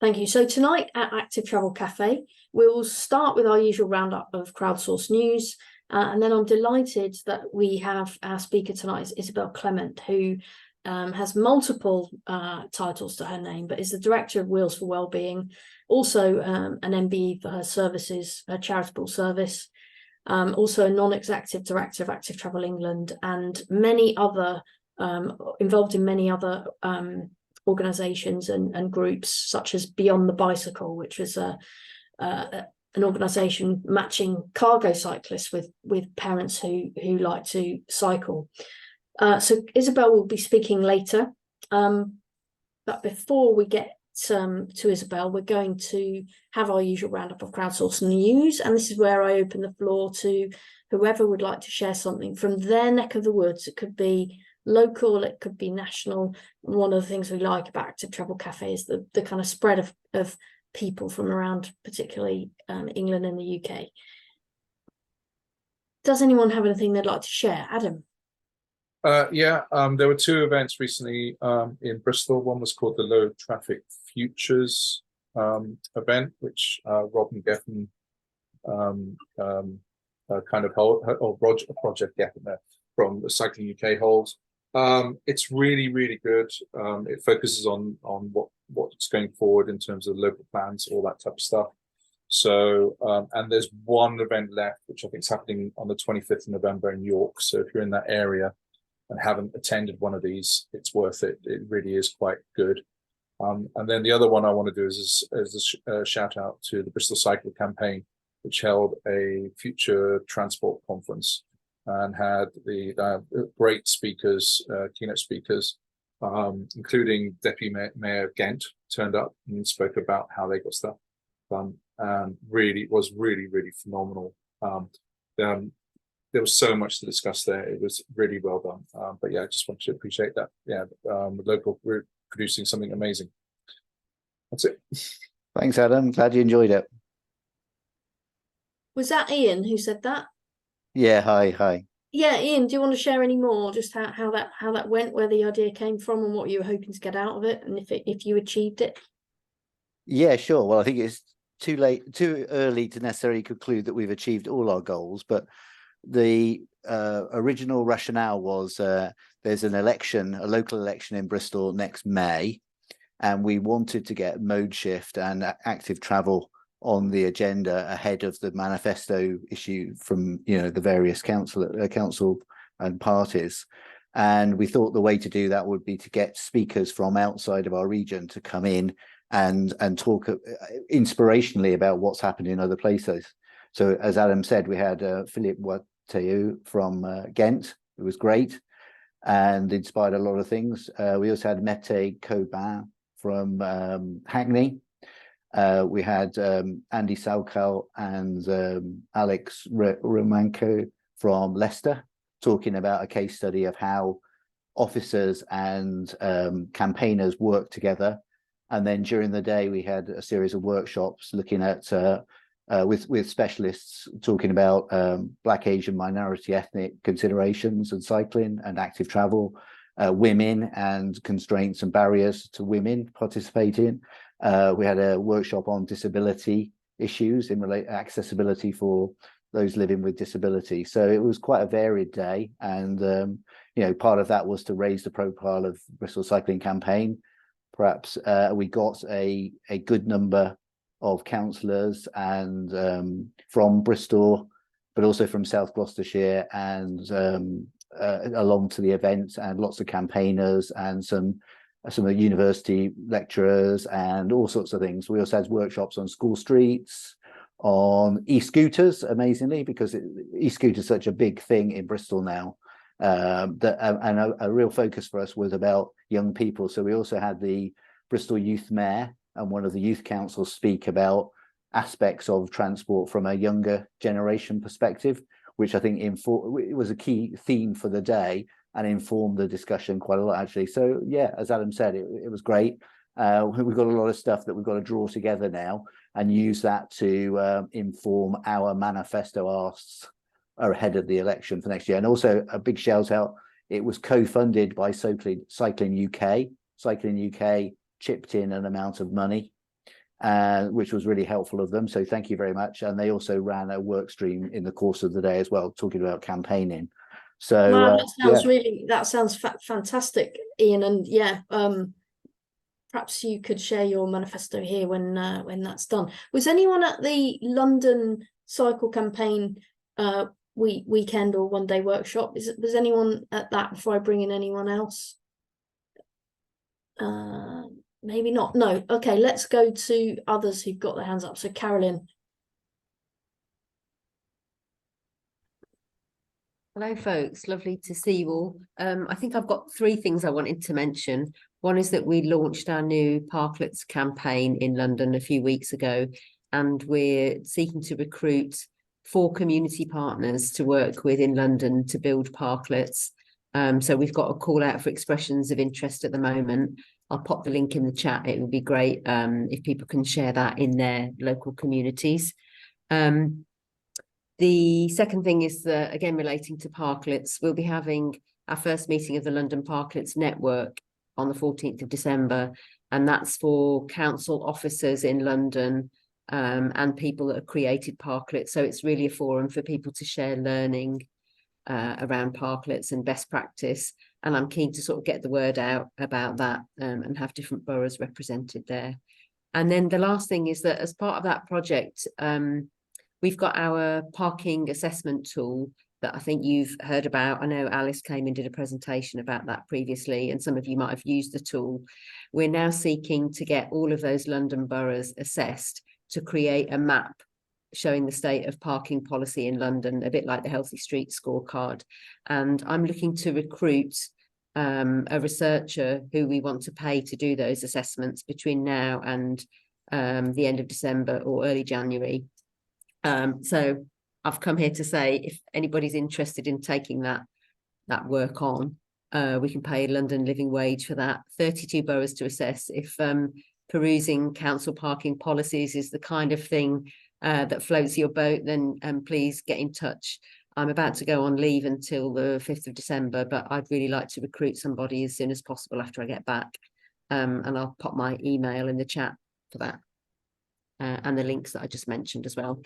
Thank you. So tonight at Active Travel Cafe, we'll start with our usual roundup of crowdsourced news. And then I'm delighted that we have our speaker tonight is Isabelle Clement, who has multiple titles to her name, but is the Director of Wheels for Wellbeing, also an MBE for her services, her charitable service, also a non-executive director of Active Travel England, and many other involved in many other organisations and groups, such as Beyond the Bicycle, which was an organisation matching cargo cyclists with parents who like to cycle. So Isabelle will be speaking later, but before we get to Isabelle, we're going to have our usual roundup of crowdsourced news, and this is where I open the floor to whoever would like to share something from their neck of the woods. It could be local, it could be national. One of the things we like about Active Travel Cafe is the kind of spread of people from around, particularly England and the UK. Does anyone have anything they'd like to share? Adam? There were two events recently in Bristol. One was called the Low Traffic Futures event, which Rob and Geffen kind of hold, or Project Geffen there from the Cycling UK holds. It's really, really good. It focuses on what's going forward in terms of local plans, all that type of stuff. So, and there's one event left, which I think is happening on the 25th of November in York. So if you're in that area and haven't attended one of these, it's worth it. It really is quite good. And then the other one I want to do is a shout out to the Bristol Cycle Campaign, which held a future transport conference and had the great speakers, keynote speakers, including Deputy Mayor Ghent turned up and spoke about how they got stuff done, and really was really phenomenal. There was so much to discuss there. It was really well done. But yeah, I just wanted to appreciate that. Yeah, the local group producing something amazing. That's it. Thanks, Adam. Glad you enjoyed it. Was that Ian who said that? Yeah, hi. Yeah, Ian, do you want to share any more, just how that went, where the idea came from, and what you were hoping to get out of it, and if you achieved it? Yeah, sure. Well, I think it's too early to necessarily conclude that we've achieved all our goals, but the original rationale was there's an election, a local election in Bristol next May, and we wanted to get mode shift and active travel on the agenda ahead of the manifesto issue from the various council and parties. And we thought the way to do that would be to get speakers from outside of our region to come in and talk inspirationally about what's happened in other places. So as Adam said, we had Philippe Watteau from Ghent. It was great and inspired a lot of things. We also had Mette Cobain from Hackney. We had Andy Salkal and Alex Romanko from Leicester talking about a case study of how officers and campaigners work together. And then during the day, we had a series of workshops looking at with specialists talking about Black, Asian, minority ethnic considerations and cycling and active travel, women and constraints and barriers to women participating. We had a workshop on disability issues in accessibility for those living with disability. So it was quite a varied day, and part of that was to raise the profile of Bristol Cycling Campaign. Perhaps we got a good number of councillors and from Bristol, but also from South Gloucestershire and along to the events, and lots of campaigners and some of the university lecturers and all sorts of things. We also had workshops on school streets, on e-scooters, amazingly, because e-scooters is such a big thing in Bristol now. And a real focus for us was about young people. So we also had the Bristol Youth Mayor and one of the youth councils speak about aspects of transport from a younger generation perspective, which I think it was a key theme for the day and informed the discussion quite a lot, actually. So yeah, as Adam said, it was great. We've got a lot of stuff that we've got to draw together now and use that to inform our manifesto asks ahead of the election for next year. And also a big shout out, it was co-funded by Cycling UK. Cycling UK chipped in an amount of money which was really helpful of them. So thank you very much. And they also ran a work stream in the course of the day as well, talking about campaigning. So wow, that sounds that sounds fantastic, Ian. And yeah, perhaps you could share your manifesto here when that's done. Was anyone at the London Cycle Campaign weekend or one day workshop? Was anyone at that before I bring in anyone else? Maybe not. No. Okay, let's go to others who've got their hands up. So Carolyn. Hello folks, lovely to see you all. I think I've got 3 things I wanted to mention. One is that we launched our new parklets campaign in London a few weeks ago, and we're seeking to recruit 4 community partners to work with in London to build parklets. So we've got a call out for expressions of interest at the moment. I'll pop the link in the chat. It would be great if people can share that in their local communities. The second thing is that, again, relating to parklets, we'll be having our first meeting of the London Parklets Network on the 14th of December, and that's for council officers in London and people that have created parklets. So it's really a forum for people to share learning around parklets and best practice. And I'm keen to sort of get the word out about that and have different boroughs represented there. And then the last thing is that as part of that project, we've got our parking assessment tool that I think you've heard about. I know Alice came and did a presentation about that previously, and some of you might have used the tool. We're now seeking to get all of those London boroughs assessed to create a map showing the state of parking policy in London, a bit like the Healthy Streets scorecard. And I'm looking to recruit a researcher who we want to pay to do those assessments between now and the end of December or early January. So I've come here to say, if anybody's interested in taking that work on, we can pay London living wage for that. 32 boroughs to assess. If perusing council parking policies is the kind of thing that floats your boat, then please get in touch. I'm about to go on leave until the 5th of December, but I'd really like to recruit somebody as soon as possible after I get back. And I'll pop my email in the chat for that and the links that I just mentioned as well.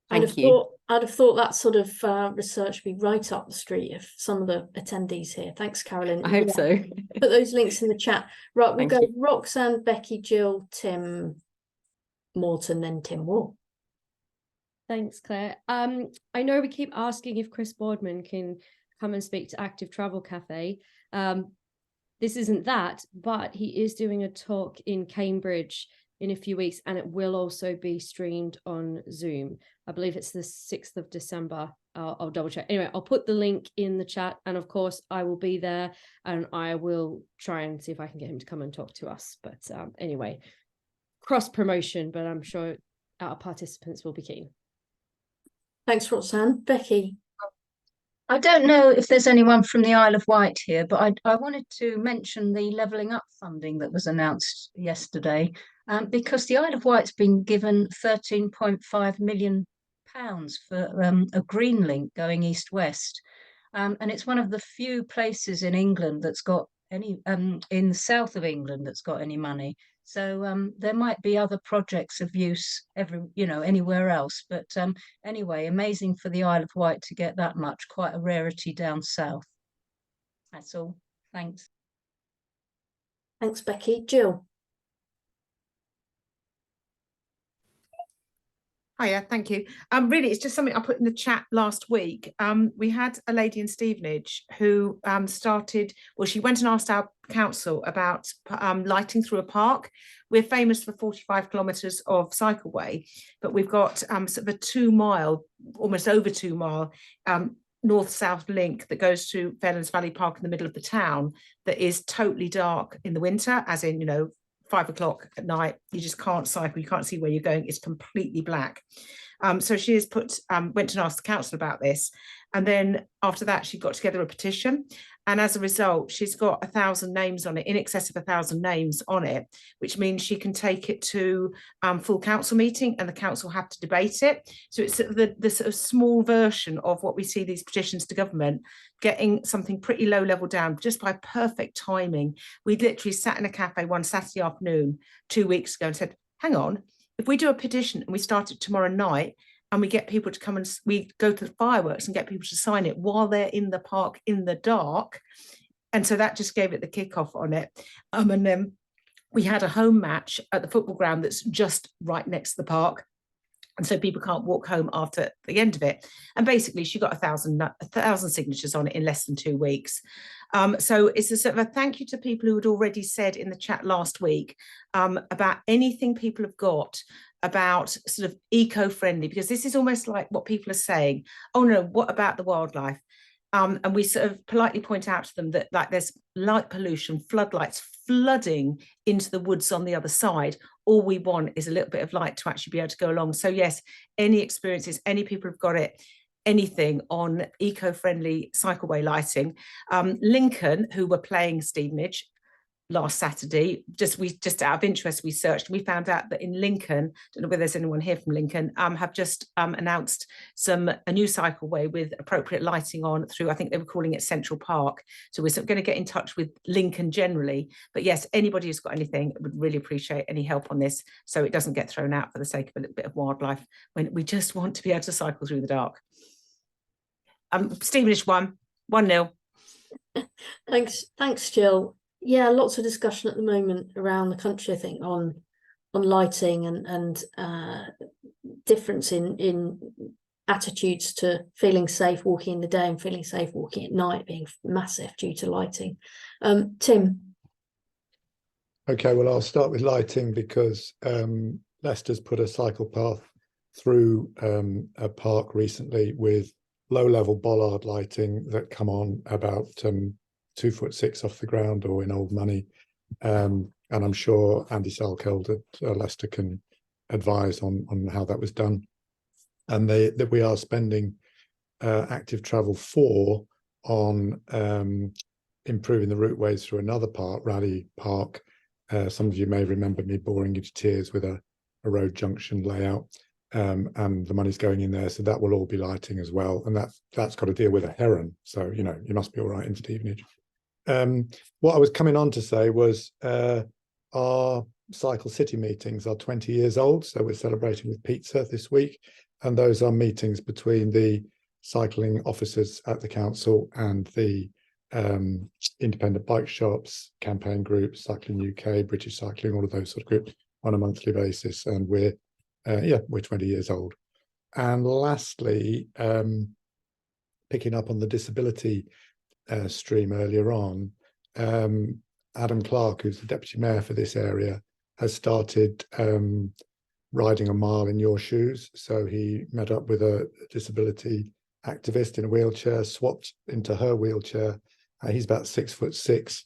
Thank you. I'd have thought that sort of research would be right up the street of some of the attendees here. Thanks, Carolyn. I hope so. Put those links in the chat. Right, we'll Thank go you. Roxanne, Becky, Jill, Tim, Morton, then Tim Wall. Thanks, Claire. I know we keep asking if Chris Boardman can come and speak to Active Travel Cafe. This isn't that, but he is doing a talk in Cambridge in a few weeks, and it will also be streamed on Zoom. I believe it's the 6th of December. I'll double check. Anyway, I'll put the link in the chat, and of course I will be there, and I will try and see if I can get him to come and talk to us. But anyway, cross promotion, but I'm sure our participants will be keen. Thanks, Roxanne. Becky. I don't know if there's anyone from the Isle of Wight here, but I wanted to mention the Levelling Up funding that was announced yesterday, because the Isle of Wight's been given £13.5 million for a green link going east-west. And it's one of the few places in England that's got any, in the south of England that's got any money. So there might be other projects of use anywhere else. But anyway, amazing for the Isle of Wight to get that much, quite a rarity down south. That's all. Thanks. Thanks, Becky. Jill. Hiya, thank you. Really, it's just something I put in the chat last week. We had a lady in Stevenage who she went and asked our council about lighting through a park. We're famous for 45 kilometres of cycleway, but we've got sort of a 2 mile, almost over 2 mile, north-south link that goes to Fairlands Valley Park in the middle of the town that is totally dark in the winter, as in, 5 o'clock at night, you just can't cycle, you can't see where you're going, it's completely black. So she has went and asked the council about this, and then after that she got together a petition, and as a result she's got 1,000 names on it, in excess of 1,000 names on it, which means she can take it to full council meeting and the council have to debate it. So it's sort of the sort of small version of what we see these petitions to government, getting something pretty low level down just by perfect timing. We literally sat in a cafe one Saturday afternoon 2 weeks ago and said, hang on, if we do a petition and we start it tomorrow night, and we get people to come and we go to the fireworks and get people to sign it while they're in the park in the dark. And so that just gave it the kickoff on it. And then we had a home match at the football ground that's just right next to the park. And so people can't walk home after the end of it. And basically she got 1,000 signatures on it in less than 2 weeks. So it's a sort of a thank you to people who had already said in the chat last week about anything people have got about sort of eco-friendly, because this is almost like what people are saying, oh no, what about the wildlife? And we sort of politely point out to them that like there's light pollution, floodlights flooding into the woods on the other side. All we want is a little bit of light to actually be able to go along. So yes, any experiences, any people have got it, anything on eco-friendly cycleway lighting. Lincoln, who were playing Stevenage last Saturday, just out of interest, we searched, we found out that in Lincoln, don't know whether there's anyone here from Lincoln, have just announced a new cycleway with appropriate lighting on through, I think they were calling it Central Park. So we're sort of going to get in touch with Lincoln generally, but yes, anybody who's got anything would really appreciate any help on this, so it doesn't get thrown out for the sake of a little bit of wildlife when we just want to be able to cycle through the dark. Stevenage 1-0. Thanks, Jill. Yeah, lots of discussion at the moment around the country, I think, on lighting and difference in attitudes to feeling safe walking in the day and feeling safe walking at night being massive due to lighting. Tim. Okay, well, I'll start with lighting because Leicester's put a cycle path through a park recently with low-level bollard lighting that come on about 2'6" off the ground or in old money, and I'm sure Andy Salkeld at Leicester can advise on how that was done. And that we are spending Active Travel 4 on improving the routeways through another park, Raleigh Park. Some of you may remember me boring you to tears with a road junction layout, and the money's going in there, so that will all be lighting as well. And that's got to deal with a heron, so you know you must be all right in Stevenage. What I was coming on to say was our Cycle City meetings are 20 years old, so we're celebrating with pizza this week, and those are meetings between the cycling officers at the council and the independent bike shops, campaign groups, Cycling UK, British Cycling, all of those sort of groups on a monthly basis, and we're 20 years old. And lastly, picking up on the disability stream earlier on, Adam Clark, who's the deputy mayor for this area, has started riding a mile in your shoes. So he met up with a disability activist in a wheelchair, swapped into her wheelchair. He's about 6'6",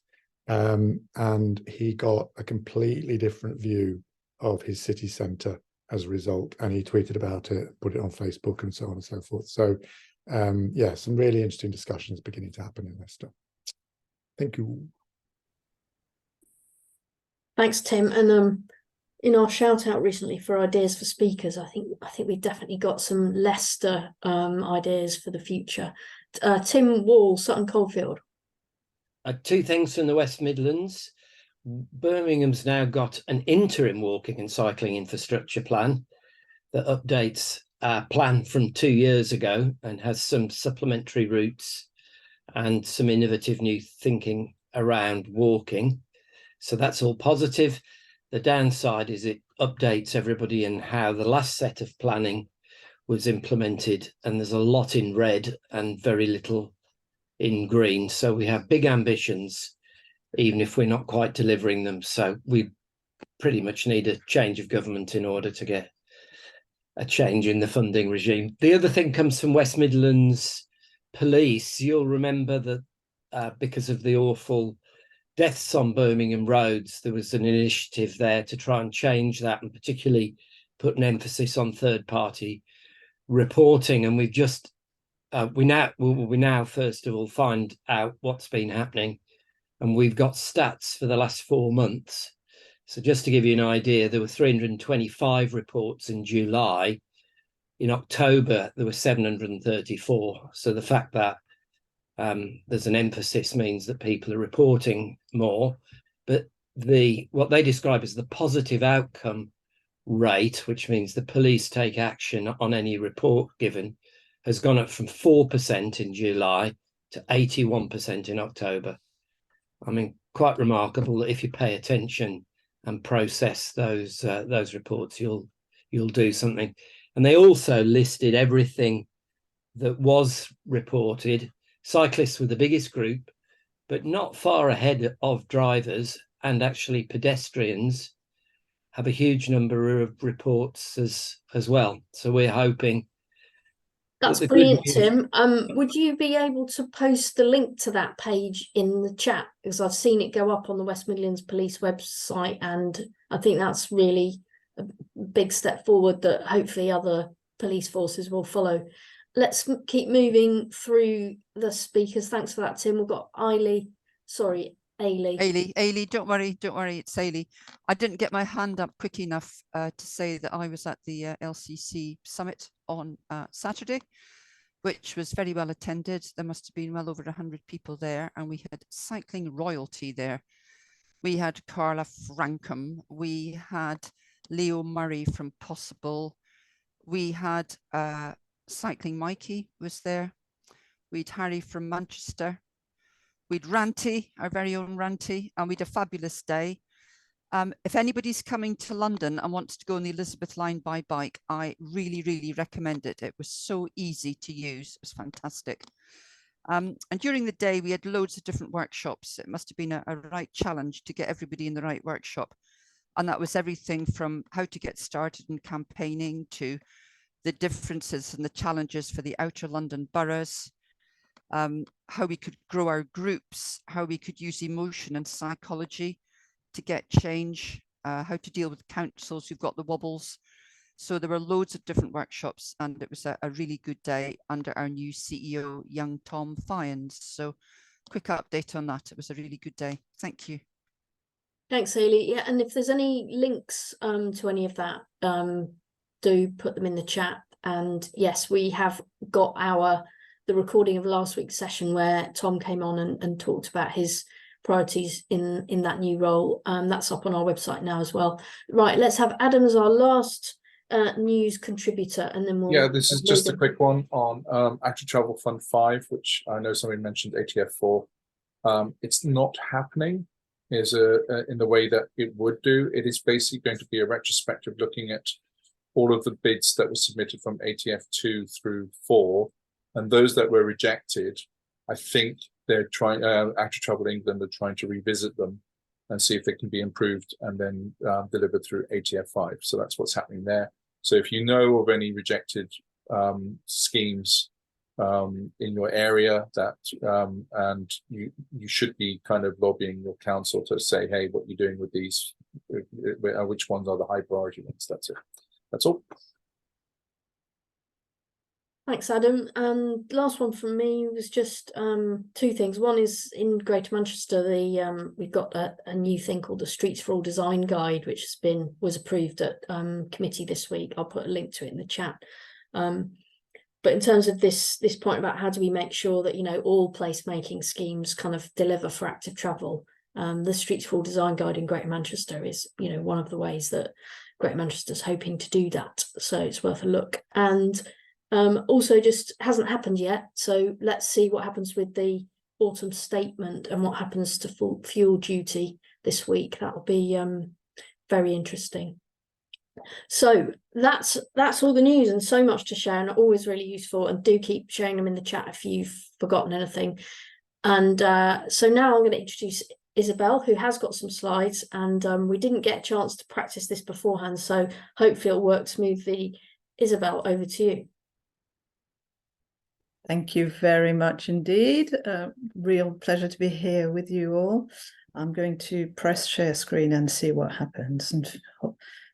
and he got a completely different view of his city centre as a result. And he tweeted about it, put it on Facebook, and so on and so forth. So yeah, some really interesting discussions beginning to happen in Leicester. Thank you. Thanks, Tim. And in our shout out recently for ideas for speakers, I think we've definitely got some Leicester ideas for the future. Tim Wall, Sutton Coldfield. Two things from the West Midlands. Birmingham's now got an interim walking and cycling infrastructure plan that updates our plan from 2 years ago and has some supplementary routes and some innovative new thinking around walking. So that's all positive. The downside is it updates everybody in how the last set of planning was implemented, and there's a lot in red and very little in green. So we have big ambitions, even if we're not quite delivering them. So we pretty much need a change of government in order to get a change in the funding regime. The other thing comes from West Midlands Police. You'll remember that because of the awful deaths on Birmingham roads, there was an initiative there to try and change that, and particularly put an emphasis on third-party reporting. And we've just we now first of all find out what's been happening, and we've got stats for the last 4 months. So just to give you an idea, there were 325 reports in July. In October, there were 734. So the fact that there's an emphasis means that people are reporting more. But what they describe as the positive outcome rate, which means the police take action on any report given, has gone up from 4% in July to 81% in October. I mean, quite remarkable that if you pay attention and process those reports, you'll do something. And they also listed everything that was reported. Cyclists were the biggest group, but not far ahead of drivers, and actually pedestrians have a huge number of reports as well. So we're hoping. That's the brilliant, good news- Tim. Would you be able to post the link to that page in the chat? Because I've seen it go up on the West Midlands Police website, and I think that's really a big step forward that hopefully other police forces will follow. Let's keep moving through the speakers. Thanks for that, Tim. We've got Ailey. Ailey, don't worry, it's Ailey. I didn't get my hand up quick enough to say that I was at the LCC summit on Saturday, which was very well attended. There must have been well over 100 people there, and we had cycling royalty there. We had Carla Frankham, we had Leo Murray from Possible, we had Cycling Mikey was there, we'd Harry from Manchester, we'd Ranty, our very own Ranty, and we'd a fabulous day. If anybody's coming to London and wants to go on the Elizabeth line by bike, I really, really recommend it. It was so easy to use. It was fantastic. And during the day, we had loads of different workshops. It must have been a right challenge to get everybody in the right workshop. And that was everything from how to get started in campaigning to the differences and the challenges for the outer London boroughs, how we could grow our groups, how we could use emotion and psychology to get change, how to deal with councils who've got the wobbles. So there were loads of different workshops, and it was a really good day under our new CEO, young Tom Fyans. So quick update on that. It was a really good day. Thank you. Thanks, Hayley. Yeah, and if there's any links to any of that, do put them in the chat. And yes, we have got the recording of last week's session where Tom came on and talked about his priorities in that new role. That's up on our website now as well. Right, let's have Adam as our last news contributor, and then we'll. Yeah, this is just a quick one on Active Travel Fund 5, which I know somebody mentioned ATF 4. It's not happening in the way that it would do. It is basically going to be a retrospective looking at all of the bids that were submitted from ATF 2 through 4, and those that were rejected. I think they're trying, Active Travel England are trying to revisit them and see if they can be improved and then delivered through ATF 5. So that's what's happening there. So if you know of any rejected schemes in your area that and you should be kind of lobbying your council to say, hey, what you're doing with these, which ones are the high priority ones. That's it. That's all. Thanks, Adam. And last one from me was just two things. One is in Greater Manchester, we've got a new thing called the Streets for All Design Guide, which was approved at committee this week. I'll put a link to it in the chat. But in terms of this point about how do we make sure that all placemaking schemes kind of deliver for active travel, the Streets for All Design Guide in Greater Manchester is one of the ways that Greater Manchester's hoping to do that. So it's worth a look. And also just hasn't happened yet, so let's see what happens with the autumn statement and what happens to fuel duty this week. That'll be very interesting. So that's all the news, and so much to share, and always really useful. And do keep sharing them in the chat if you've forgotten anything. And so now I'm going to introduce Isabelle, who has got some slides, and we didn't get a chance to practice this beforehand, so hopefully it'll work smoothly. Isabelle, over to you. Thank you very much indeed. Real pleasure to be here with you all. I'm going to press share screen and see what happens. And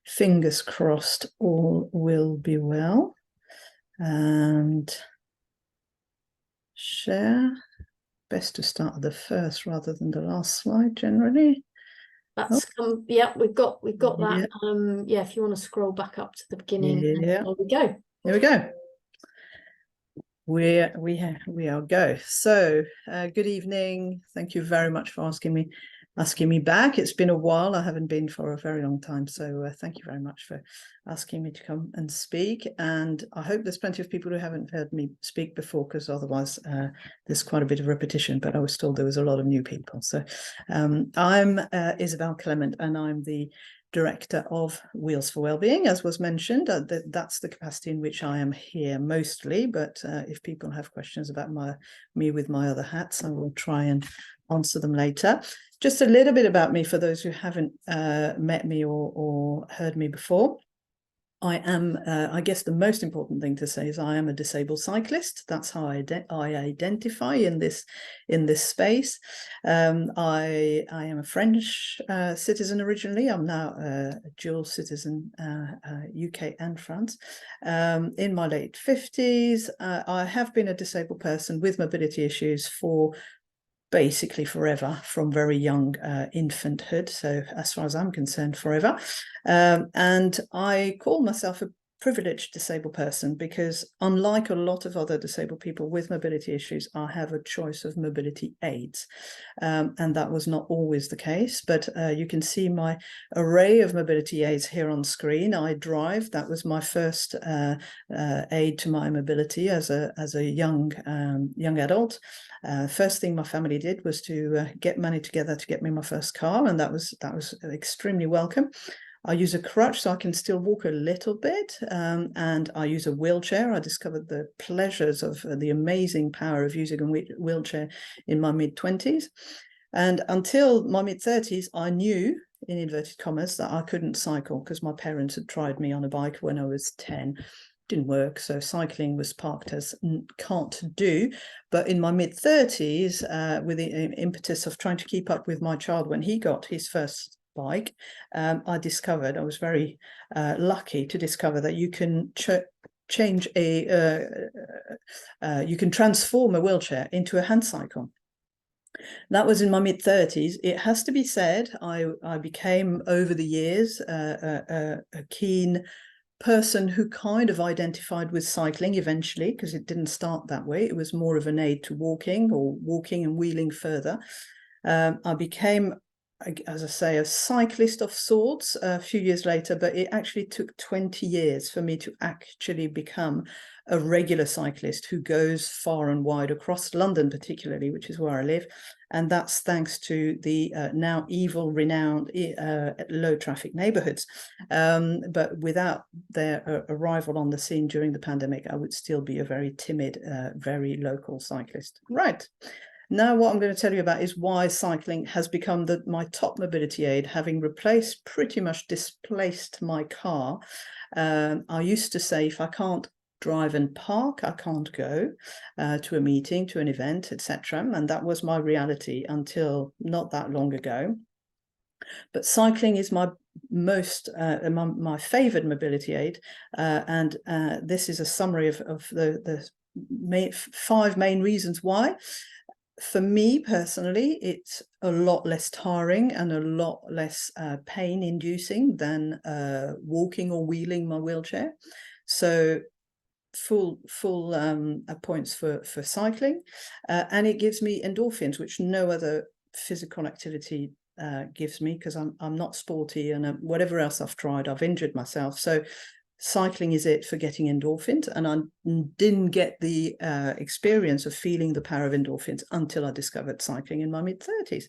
fingers crossed all will be well. And share. Best to start at the first rather than the last slide generally. That's yeah, we've got that. Yeah, if you want to scroll back up to the beginning. Yeah. There we go. There we go. We are go. So good evening. Thank you very much for asking me. asking me back. It's been a while. I haven't been for a very long time. So thank you very much for asking me to come and speak. And I hope there's plenty of people who haven't heard me speak before, because otherwise there's quite a bit of repetition, but I was told there was a lot of new people. So I'm Isabelle Clement, and I'm the Director of Wheels for Wellbeing, as was mentioned. That's the capacity in which I am here mostly, but if people have questions about me with my other hats, I will try and answer them later. Just a little bit about me for those who haven't met me or heard me before. I am, I guess the most important thing to say is I am a disabled cyclist. That's how I identify in this space. I am a French citizen originally. I'm now a dual citizen, UK and France. In my late 50s, I have been a disabled person with mobility issues for basically forever, from very young infanthood. So as far as I'm concerned, forever. And I call myself a privileged disabled person because, unlike a lot of other disabled people with mobility issues, I have a choice of mobility aids. And that was not always the case, but you can see my array of mobility aids here on screen. I drive. That was my first aid to my mobility as a young adult. First thing my family did was to get money together to get me my first car, and that was extremely welcome. I use a crutch, so I can still walk a little bit, and I use a wheelchair. I discovered the pleasures of the amazing power of using a wheelchair in my mid-20s. And until my mid-30s, I knew, in inverted commas, that I couldn't cycle because my parents had tried me on a bike when I was 10. Didn't work, so cycling was parked as can't do. But in my mid-30s, with the impetus of trying to keep up with my child when he got his first bike, I was very lucky to discover that you can change you can transform a wheelchair into a hand cycle. That was in my mid-30s. It has to be said, I became, over the years, a keen person who kind of identified with cycling eventually, because it didn't start that way. It was more of an aid to walking, or walking and wheeling further. I became, as I say, a cyclist of sorts a few years later, but it actually took 20 years for me to actually become a regular cyclist who goes far and wide across London, particularly, which is where I live. And that's thanks to the now renowned low traffic neighborhoods. But without their arrival on the scene during the pandemic, I would still be a very timid, very local cyclist. Right. Now, what I'm going to tell you about is why cycling has become my top mobility aid, having pretty much displaced my car. I used to say, if I can't drive and park, I can't go to a meeting, to an event, etc. And that was my reality until not that long ago. But cycling is my my favorite mobility aid, and this is a summary of the 5 main reasons why. For me personally, it's a lot less tiring and a lot less pain-inducing than walking or wheeling my wheelchair. So full points for cycling, and it gives me endorphins, which no other physical activity gives me, because I'm not sporty, and whatever else I've tried, I've injured myself. So cycling is it for getting endorphins, and I didn't get the experience of feeling the power of endorphins until I discovered cycling in my mid-30s.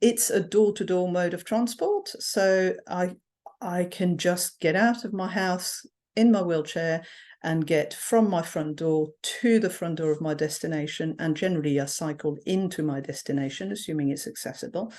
It's a door-to-door mode of transport, so I can just get out of my house in my wheelchair and get from my front door to the front door of my destination, and generally I cycle into my destination, assuming it's accessible.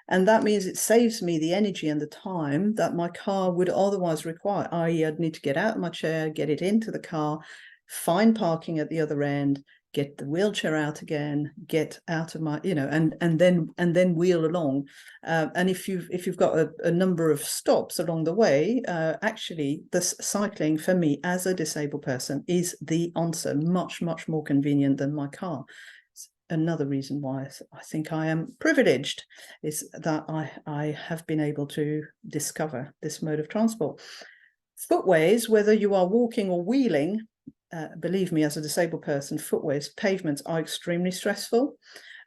And that means it saves me the energy and the time that my car would otherwise require, i.e. I'd need to get out of my chair, get it into the car, find parking at the other end, get the wheelchair out again, get out of my, and then wheel along. And if you've got a number of stops along the way, actually this cycling for me as a disabled person is the answer, much, much more convenient than my car. Another reason why I think I am privileged is that I have been able to discover this mode of transport. Footways, whether you are walking or wheeling, believe me, as a disabled person, footways, pavements are extremely stressful.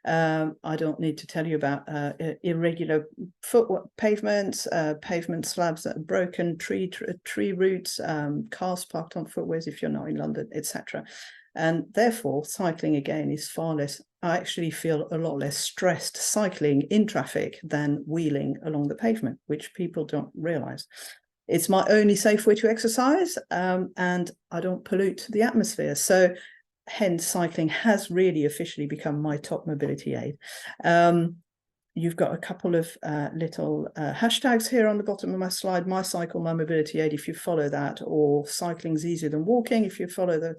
I don't need to tell you about irregular pavements, pavement slabs that are broken, tree roots, cars parked on footways if you're not in London, etc. And therefore, cycling again is far less. I actually feel a lot less stressed cycling in traffic than wheeling along the pavement, which people don't realise. It's my only safe way to exercise, and I don't pollute the atmosphere. So hence, cycling has really officially become my top mobility aid. You've got a couple of little hashtags here on the bottom of my slide: my cycle, my mobility aid, if you follow that, or cycling's easier than walking. If you follow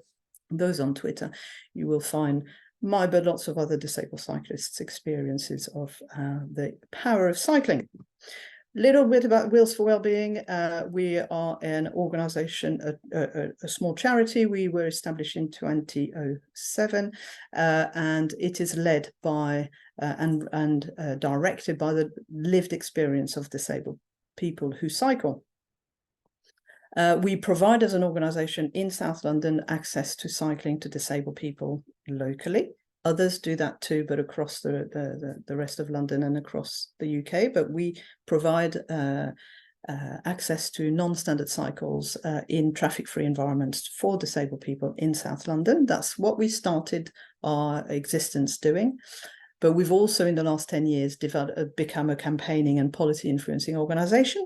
those on Twitter, you will find my, but lots of other disabled cyclists' experiences of the power of cycling. Little bit about Wheels for Wellbeing. We are an organisation, a small charity. We were established in 2007, and it is led by and directed by the lived experience of disabled people who cycle. We provide, as an organisation in South London, access to cycling to disabled people locally. Others do that too, but across the rest of London and across the UK. But we provide access to non-standard cycles in traffic-free environments for disabled people in South London. That's what we started our existence doing. But we've also, in the last 10 years, become a campaigning and policy influencing organisation.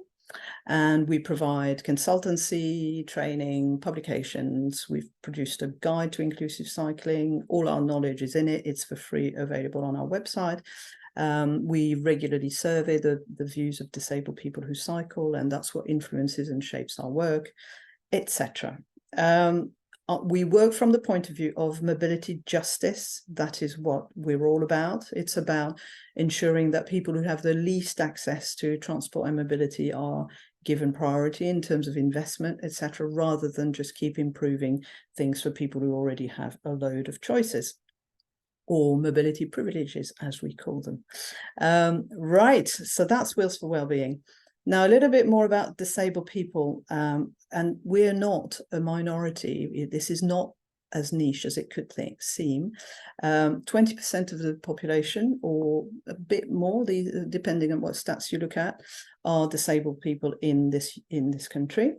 And we provide consultancy, training, publications. We've produced a guide to inclusive cycling. All our knowledge is in it. It's for free, available on our website. We regularly survey the views of disabled people who cycle, and that's what influences and shapes our work, etc. We work from the point of view of mobility justice. That is what we're all about. It's about ensuring that people who have the least access to transport and mobility are given priority in terms of investment, etc., rather than just keep improving things for people who already have a load of choices, or mobility privileges, as we call them. Right, so that's Wheels for Wellbeing. Now, a little bit more about disabled people, and we're not a minority. This is not as niche as it could seem. 20% of the population, or a bit more, depending on what stats you look at, are disabled people in this country.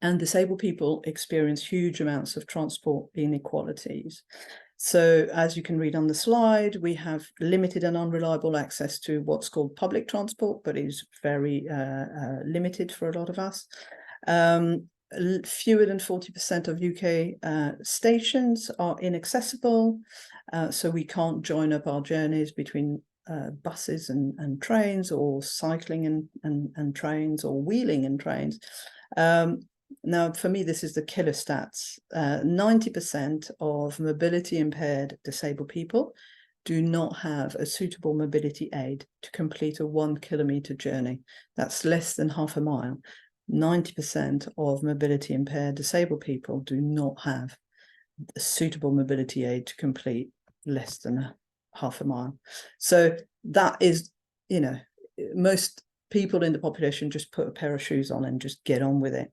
And disabled people experience huge amounts of transport inequalities. So, as you can read on the slide, we have limited and unreliable access to what's called public transport, but is very limited for a lot of us. Fewer than 40% of UK stations are inaccessible, so we can't join up our journeys between buses and trains, or cycling and trains, or wheeling and trains. Now, for me, this is the killer stats. 90% of mobility impaired disabled people do not have a suitable mobility aid to complete a 1 kilometre journey. That's less than half a mile. 90% of mobility impaired disabled people do not have a suitable mobility aid to complete less than half a mile. So that is, you know, most people in the population just put a pair of shoes on and just get on with it.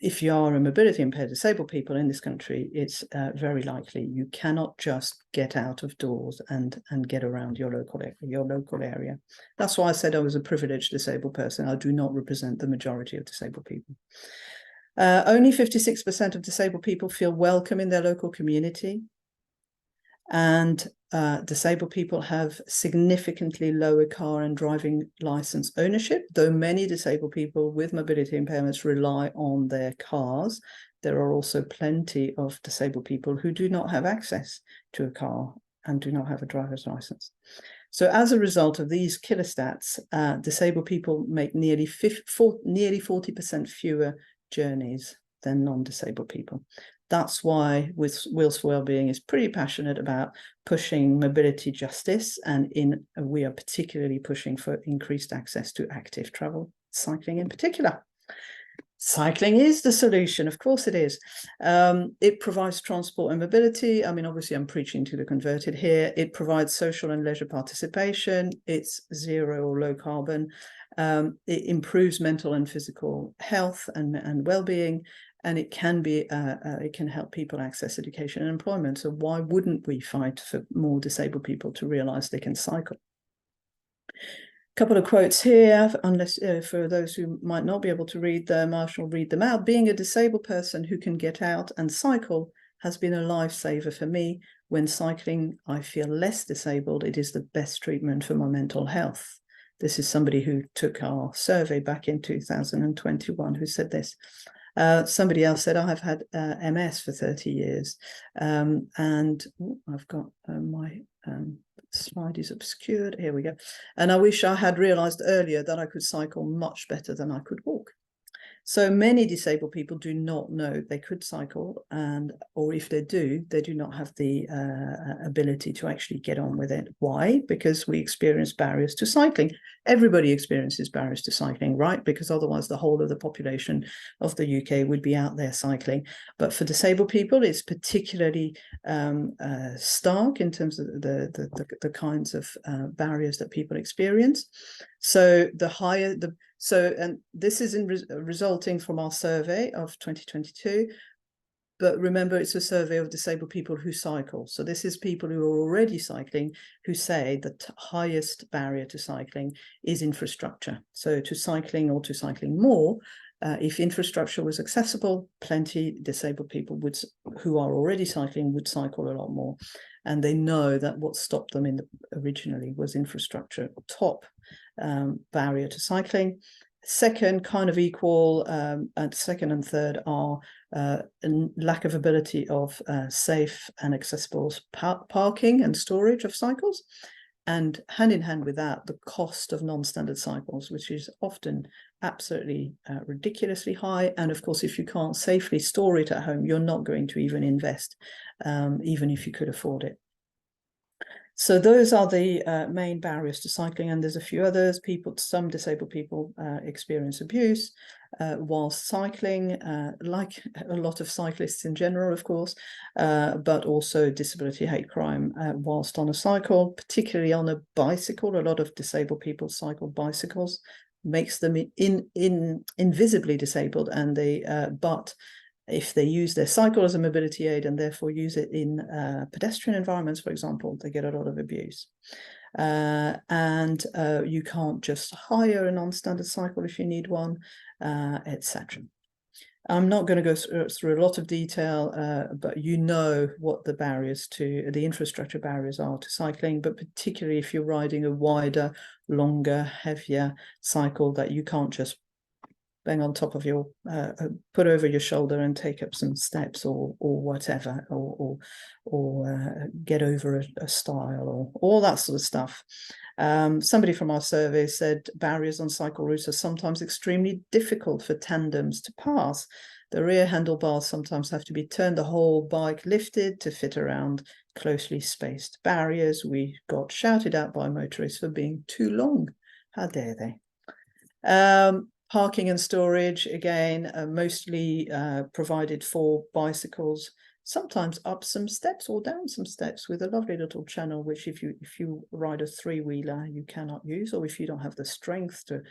If you are a mobility impaired disabled people in this country, it's very likely you cannot just get out of doors and get around your local area. That's why I said I was a privileged disabled person. I do not represent the majority of disabled people. Only 56% of disabled people feel welcome in their local community. And disabled people have significantly lower car and driving license ownership, though many disabled people with mobility impairments rely on their cars. There are also plenty of disabled people who do not have access to a car and do not have a driver's license. So as a result of these killer stats, disabled people make nearly 40% fewer journeys than non-disabled people. That's why Wheels for Wellbeing is pretty passionate about pushing mobility justice, and we are particularly pushing for increased access to active travel, cycling in particular. Cycling is the solution, of course it is. It provides transport and mobility. I mean, obviously I'm preaching to the converted here. It provides social and leisure participation. It's zero or low carbon. It improves mental and physical health and well-being. and it can be it can help people access education and employment. So why wouldn't we fight for more disabled people to realize they can cycle? Couple of quotes here, unless for those who might not be able to read them, I shall read them out. Being a disabled person who can get out and cycle has been a lifesaver for me. When cycling, I feel less disabled. It is the best treatment for my mental health. This is somebody who took our survey back in 2021 who said this. Somebody else said, I've had MS for 30 years. And I've got my slide is obscured. Here we go. And I wish I had realized earlier that I could cycle much better than I could walk. So many disabled people do not know they could cycle, or if they do not have the ability to actually get on with it. Why? Because we experience barriers to cycling. Everybody experiences barriers to cycling, right? Because otherwise the whole of the population of the UK would be out there cycling. But for disabled people, it's particularly stark in terms of the kinds of barriers that people experience. So the higher the and this is resulting from our survey of 2022. But remember, it's a survey of disabled people who cycle. So this is people who are already cycling who say the highest barrier to cycling is infrastructure. So to cycling or to cycling more, if infrastructure was accessible, plenty disabled people who are already cycling would cycle a lot more. And they know that what stopped them originally was infrastructure. Top barrier to cycling. Second, kind of equal, and second and third are lack of ability of safe and accessible parking and storage of cycles. And hand in hand with that, the cost of non-standard cycles, which is often absolutely ridiculously high. And of course, if you can't safely store it at home, you're not going to even invest, even if you could afford it. So those are the main barriers to cycling, and there's a few others. Some disabled people experience abuse whilst cycling, like a lot of cyclists in general, of course, but also disability hate crime whilst on a cycle, particularly on a bicycle. A lot of disabled people cycle bicycles, makes them invisibly disabled, and but if they use their cycle as a mobility aid and therefore use it in pedestrian environments, for example, they get a lot of abuse. And you can't just hire a non-standard cycle if you need one, etc. I'm not going to go through a lot of detail, but you know what the barriers to the infrastructure barriers are to cycling, but particularly if you're riding a wider, longer, heavier cycle that you can't just bang on top of your, put over your shoulder and take up some steps or whatever, or get over a stile or all that sort of stuff. Somebody from our survey said barriers on cycle routes are sometimes extremely difficult for tandems to pass. The rear handlebars sometimes have to be turned, the whole bike lifted to fit around closely spaced barriers. We got shouted at by motorists for being too long. How dare they? Parking and storage, again, mostly provided for bicycles, sometimes up some steps or down some steps with a lovely little channel, which if you ride a three-wheeler, you cannot use, or if you don't have the strength to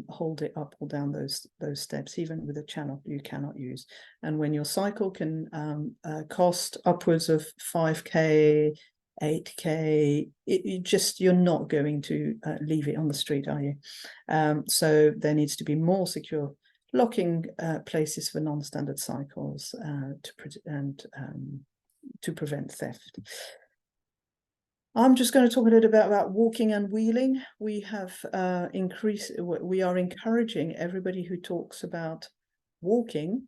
hold it up or down those steps, even with a channel, you cannot use. And when your cycle can cost upwards of 5K, 8K, you're not going to leave it on the street, are you? So there needs to be more secure locking places for non-standard cycles to prevent theft. I'm just going to talk a little bit about walking and wheeling. We have we are encouraging everybody who talks about walking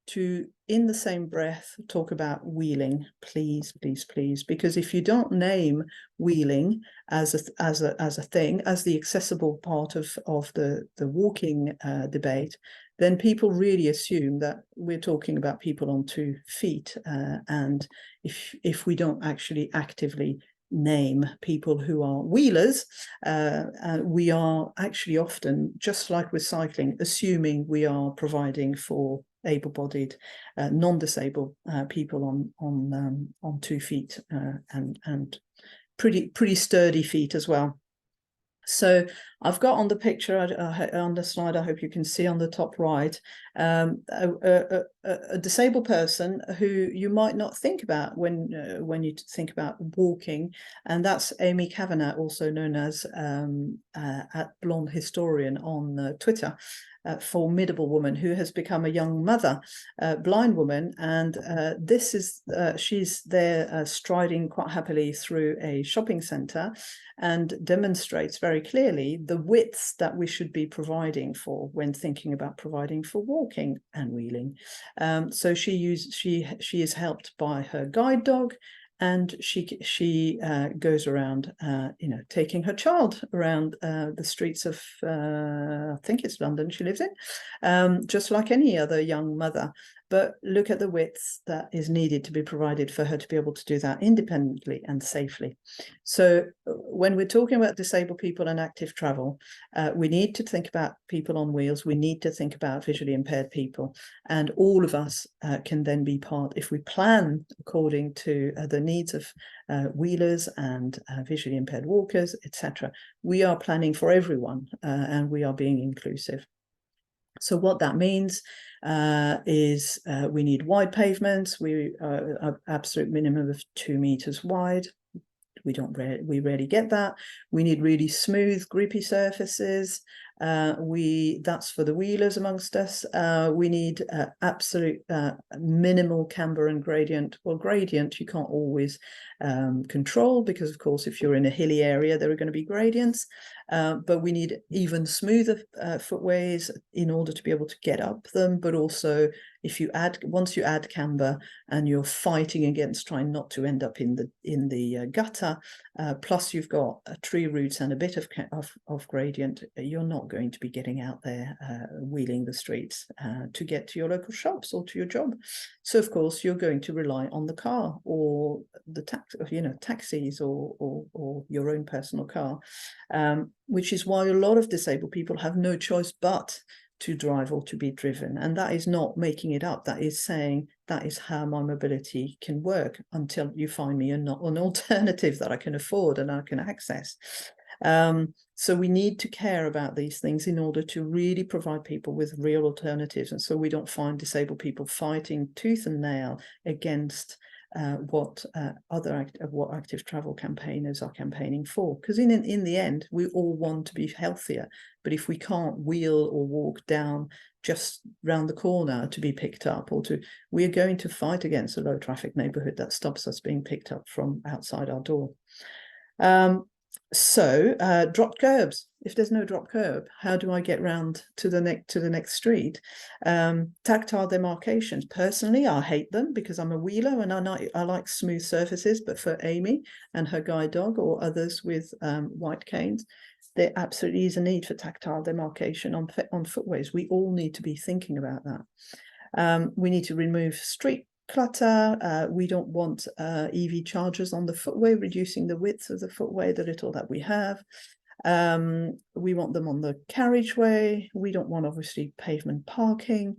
to, in the same breath, talk about wheeling, please, please, please. Because if you don't name wheeling as a thing, as the accessible part of the walking debate, then people really assume that we're talking about people on 2 feet. And if we don't actually actively name people who are wheelers, we are actually often, just like with cycling, assuming we are providing for able-bodied, non-disabled people on 2 feet and pretty sturdy feet as well. So I've got on the picture on the slide, I hope you can see on the top right, a disabled person who you might not think about when you think about walking, and that's Amy Kavanagh, also known as at Blonde Historian on Twitter. A formidable woman who has become a young mother, blind woman, and this is she's there striding quite happily through a shopping centre, and demonstrates very clearly the widths that we should be providing for when thinking about providing for walking and wheeling. So she is helped by her guide dog, and she goes around, taking her child around the streets of, I think it's London she lives in, just like any other young mother. But look at the width that is needed to be provided for her to be able to do that independently and safely. So when we're talking about disabled people and active travel, we need to think about people on wheels. We need to think about visually impaired people, and all of us can then be part, if we plan according to the needs of wheelers and visually impaired walkers, etc. We are planning for everyone, and we are being inclusive. So what that means is we need wide pavements. We are absolute minimum of 2 meters wide. We rarely get that. We need really smooth, grippy surfaces. That's for the wheelers amongst us. We need absolute minimal camber and gradient. Well, gradient you can't always control, because of course if you're in a hilly area there are going to be gradients, but we need even smoother footways in order to be able to get up them. But also, once you add camber and you're fighting against trying not to end up in the gutter, plus you've got tree roots and a bit of gradient, you're not going to be getting out there wheeling the streets to get to your local shops or to your job. So of course you're going to rely on the car or the taxis or your own personal car, which is why a lot of disabled people have no choice but to drive or to be driven. And that is not making it up. That is saying that is how my mobility can work until you find me an alternative that I can afford and I can access. So we need to care about these things in order to really provide people with real alternatives. And so we don't find disabled people fighting tooth and nail against what active travel campaigners are campaigning for. Because in the end, we all want to be healthier. But if we can't wheel or walk down just round the corner to be picked up, we're going to fight against a low traffic neighbourhood that stops us being picked up from outside our door. So dropped curbs. If there's no drop curb, how do I get round to the next street? Tactile demarcations. Personally, I hate them because I'm a wheeler and I like smooth surfaces. But for Amy and her guide dog or others with white canes, there absolutely is a need for tactile demarcation on footways. We all need to be thinking about that. We need to remove street clutter. We don't want EV chargers on the footway, reducing the width of the footway, the little that we have. We want them on the carriageway. We don't want, obviously, pavement parking.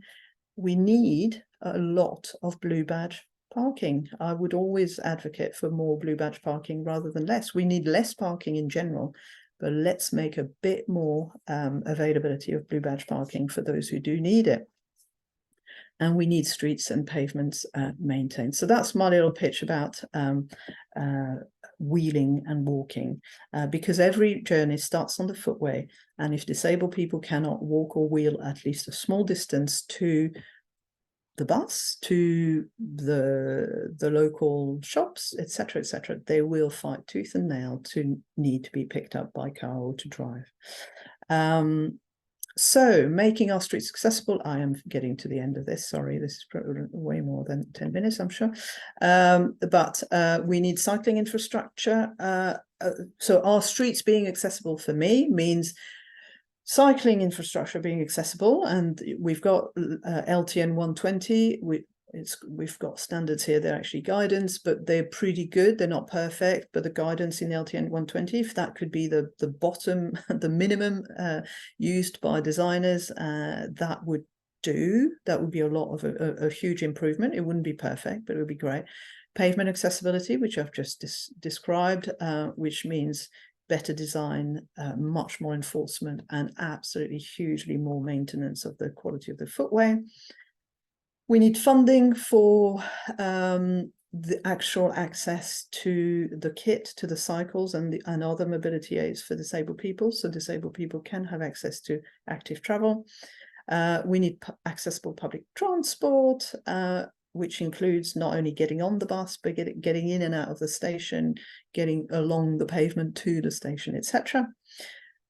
We need a lot of blue badge parking. I would always advocate for more blue badge parking rather than less. We need less parking in general, but let's make a bit more availability of blue badge parking for those who do need it. And we need streets and pavements maintained. So that's my little pitch about wheeling and walking, because every journey starts on the footway. And if disabled people cannot walk or wheel at least a small distance to the bus, to the local shops, etc., they will fight tooth and nail to need to be picked up by car or to drive. So making our streets accessible. I am getting to the end of this. Sorry, this is probably way more than 10 minutes, I'm sure. But we need cycling infrastructure. So our streets being accessible for me means cycling infrastructure being accessible. And we've got LTN 120. We've got standards here. They're actually guidance, but they're pretty good. They're not perfect, but the guidance in LTN 120, if that could be the bottom, the minimum used by designers, that would do. That would be a lot of a huge improvement. It wouldn't be perfect, but it would be great. Pavement accessibility, which I've just described, which means better design, much more enforcement, and absolutely hugely more maintenance of the quality of the footway. We need funding for the actual access to the kit, to the cycles and other mobility aids for disabled people, so disabled people can have access to active travel. We need accessible public transport, which includes not only getting on the bus, but getting in and out of the station, getting along the pavement to the station, etc.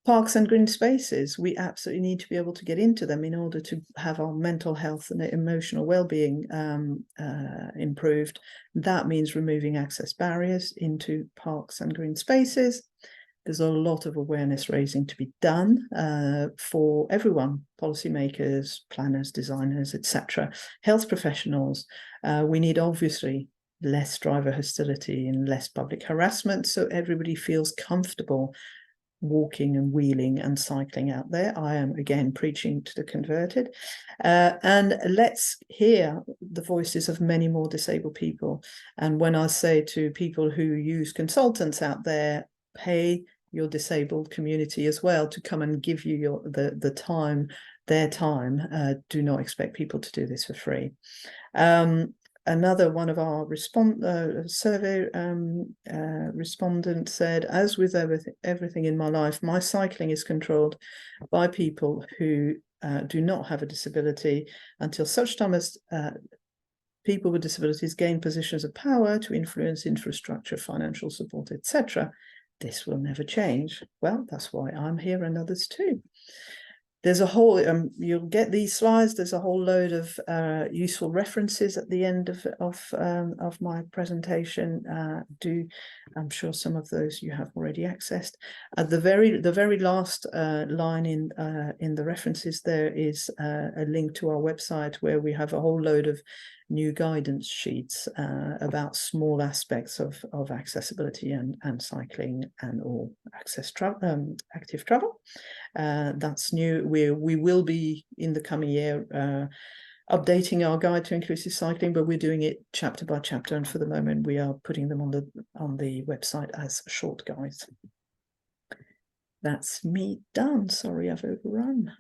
Parks and green spaces, we absolutely need to be able to get into them in order to have our mental health and emotional well-being improved. That means removing access barriers into parks and green spaces. There's a lot of awareness raising to be done for everyone, policymakers, planners, designers, etc., health professionals. We need obviously less driver hostility and less public harassment, so everybody feels comfortable walking and wheeling and cycling out there. I am again preaching to the converted. And let's hear the voices of many more disabled people. And when I say to people who use consultants out there, pay your disabled community as well to come and give you their time. Do not expect people to do this for free. Another one of our survey respondents said, as with everything in my life, my cycling is controlled by people who do not have a disability until such time as people with disabilities gain positions of power to influence infrastructure, financial support, etc. This will never change. Well, that's why I'm here and others too. There's a whole, you'll get these slides, there's a whole load of useful references at the end of my presentation. I'm sure some of those you have already accessed. At the very last line in the references, there is a link to our website where we have a whole load of new guidance sheets about small aspects of accessibility and cycling and all active travel. That's new. We will be in the coming year updating our guide to inclusive cycling, but we're doing it chapter by chapter, and for the moment we are putting them on the website as short guides. That's me done. Sorry, I've overrun.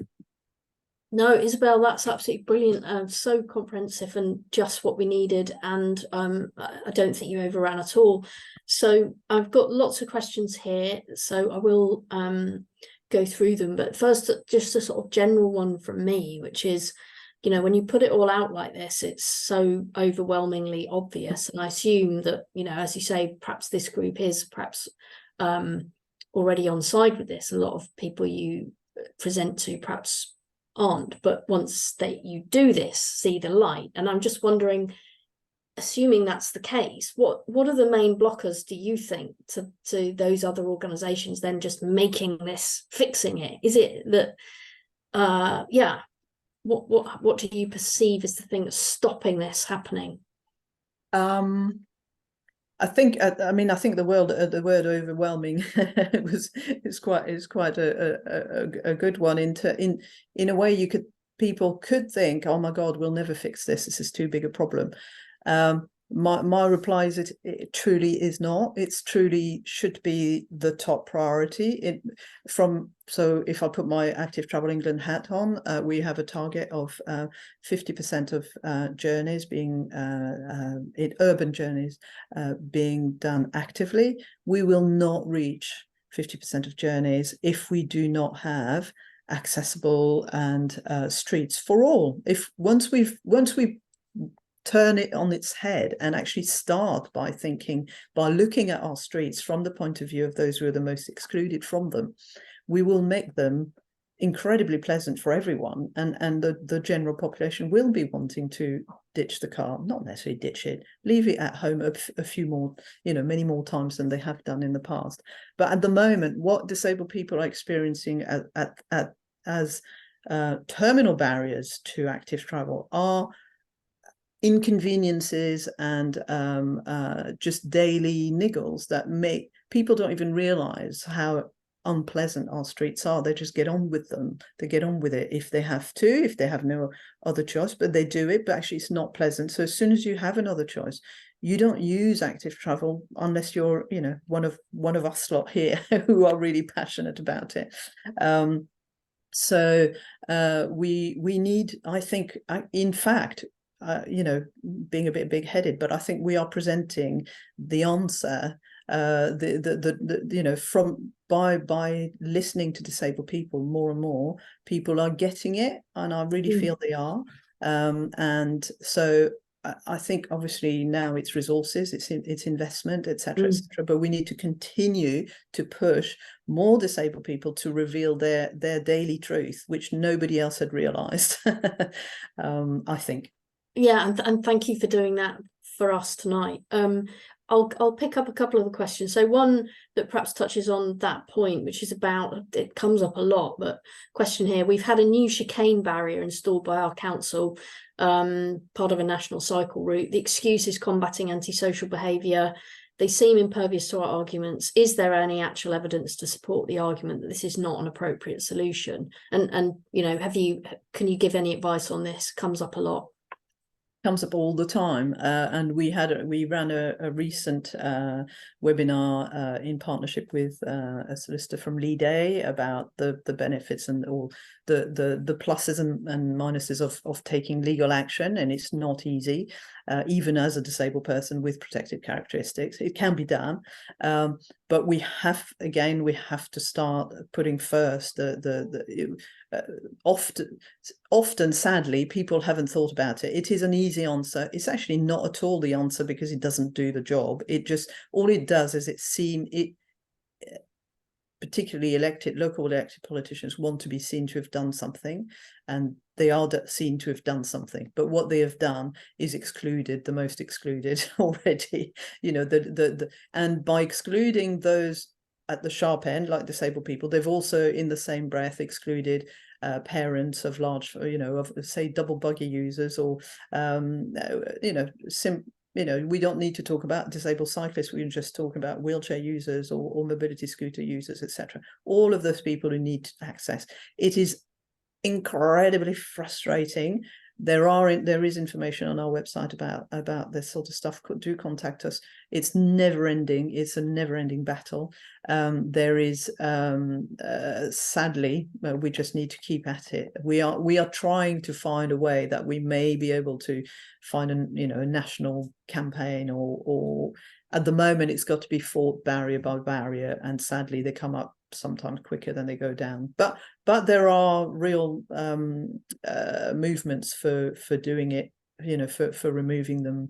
No, Isabelle, that's absolutely brilliant and so comprehensive and just what we needed. And I don't think you overran at all. So I've got lots of questions here, so I will go through them. But first, just a sort of general one from me, which is, you know, when you put it all out like this, it's so overwhelmingly obvious. And I assume that, you know, as you say, perhaps this group is perhaps already on side with this. A lot of people you present to perhaps aren't, but once you do this, see the light. And I'm just wondering, assuming that's the case, what are the main blockers, do you think, to those other organizations then just making this, fixing it? Is it that what do you perceive as the thing that's stopping this happening? I think the word overwhelming is quite a good one. In a way, people could think, oh my God, we'll never fix this. This is too big a problem. My reply is it truly is not. It's truly should be the top priority. So if I put my Active Travel England hat on, we have a target of 50% of journeys being in urban journeys being done actively. We will not reach 50% of journeys if we do not have accessible and streets for all. Once we turn it on its head and actually start by looking at our streets from the point of view of those who are the most excluded from them, we will make them incredibly pleasant for everyone, and the general population will be wanting to ditch the car, not necessarily ditch it, leave it at home a few more, many more times than they have done in the past. But at the moment, what disabled people are experiencing as terminal barriers to active travel are inconveniences and just daily niggles that make people don't even realize how unpleasant our streets are. They just get on with them. They get on with it if they have to, if they have no other choice, but they do it, but actually it's not pleasant. So as soon as you have another choice, you don't use active travel unless you're, you know, one of us lot here who are really passionate about it. So we need, I think, in fact, you know, being a bit big-headed, but I think we are presenting the answer. You know, from by listening to disabled people more and more, people are getting it, and I really feel they are. And so I think obviously now it's resources, it's investment, etc., etc. But we need to continue to push more disabled people to reveal their daily truth, which nobody else had realised. I think. Yeah, and thank you for doing that for us tonight. I'll pick up a couple of the questions. So one that perhaps touches on that point, which is about, it comes up a lot, but question here: we've had a new chicane barrier installed by our council, part of a national cycle route. The excuse is combating antisocial behaviour. They seem impervious to our arguments. Is there any actual evidence to support the argument that this is not an appropriate solution? And you know, can you give any advice on this? Comes up a lot. Comes up all the time, and we ran a recent webinar in partnership with a solicitor from Lead A about the benefits and all the pluses and minuses of taking legal action. And it's not easy, even as a disabled person with protected characteristics. It can be done, but we have to start putting first often sadly people haven't thought about it. It is an easy answer. It's actually not at all the answer, because it doesn't do the job. It just, all it does is particularly local elected politicians want to be seen to have done something, and they are seen to have done something. But what they have done is excluded the most excluded already. You know, and by excluding those at the sharp end, like disabled people, they've also in the same breath excluded parents of large, you know, of say double buggy users, or you know, we don't need to talk about disabled cyclists. We can just talk about wheelchair users or mobility scooter users, etc. All of those people who need access. It is incredibly frustrating. There is information on our website about this sort of stuff. Do contact us. It's never ending. It's a never ending battle. There is sadly, we just need to keep at it. We are trying to find a way that we may be able to find a national campaign, or at the moment it's got to be fought barrier by barrier, and sadly they come up sometimes quicker than they go down. But there are real movements for doing it, you know, for removing them,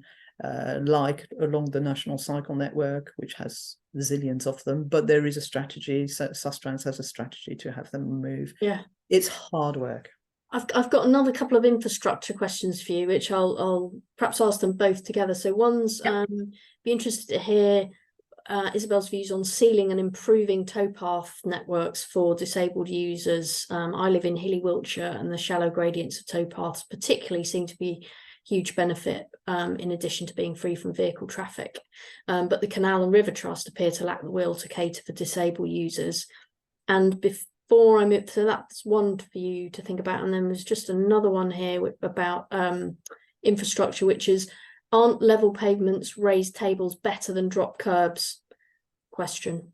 like along the National Cycle Network, which has zillions of them. But there is a strategy. So Sustrans has a strategy to have them removed. Yeah, it's hard work. I've got another couple of infrastructure questions for you, which I'll perhaps ask them both together. So one's be interested to hear Isabelle's views on sealing and improving towpath networks for disabled users. I live in hilly Wiltshire, and the shallow gradients of towpaths particularly seem to be huge benefit, in addition to being free from vehicle traffic. But the Canal and River Trust appear to lack the will to cater for disabled users. And before I move, so that's one for you to think about. And then there's just another one here about infrastructure, which is, aren't level pavements, raised tables better than drop curbs? Question.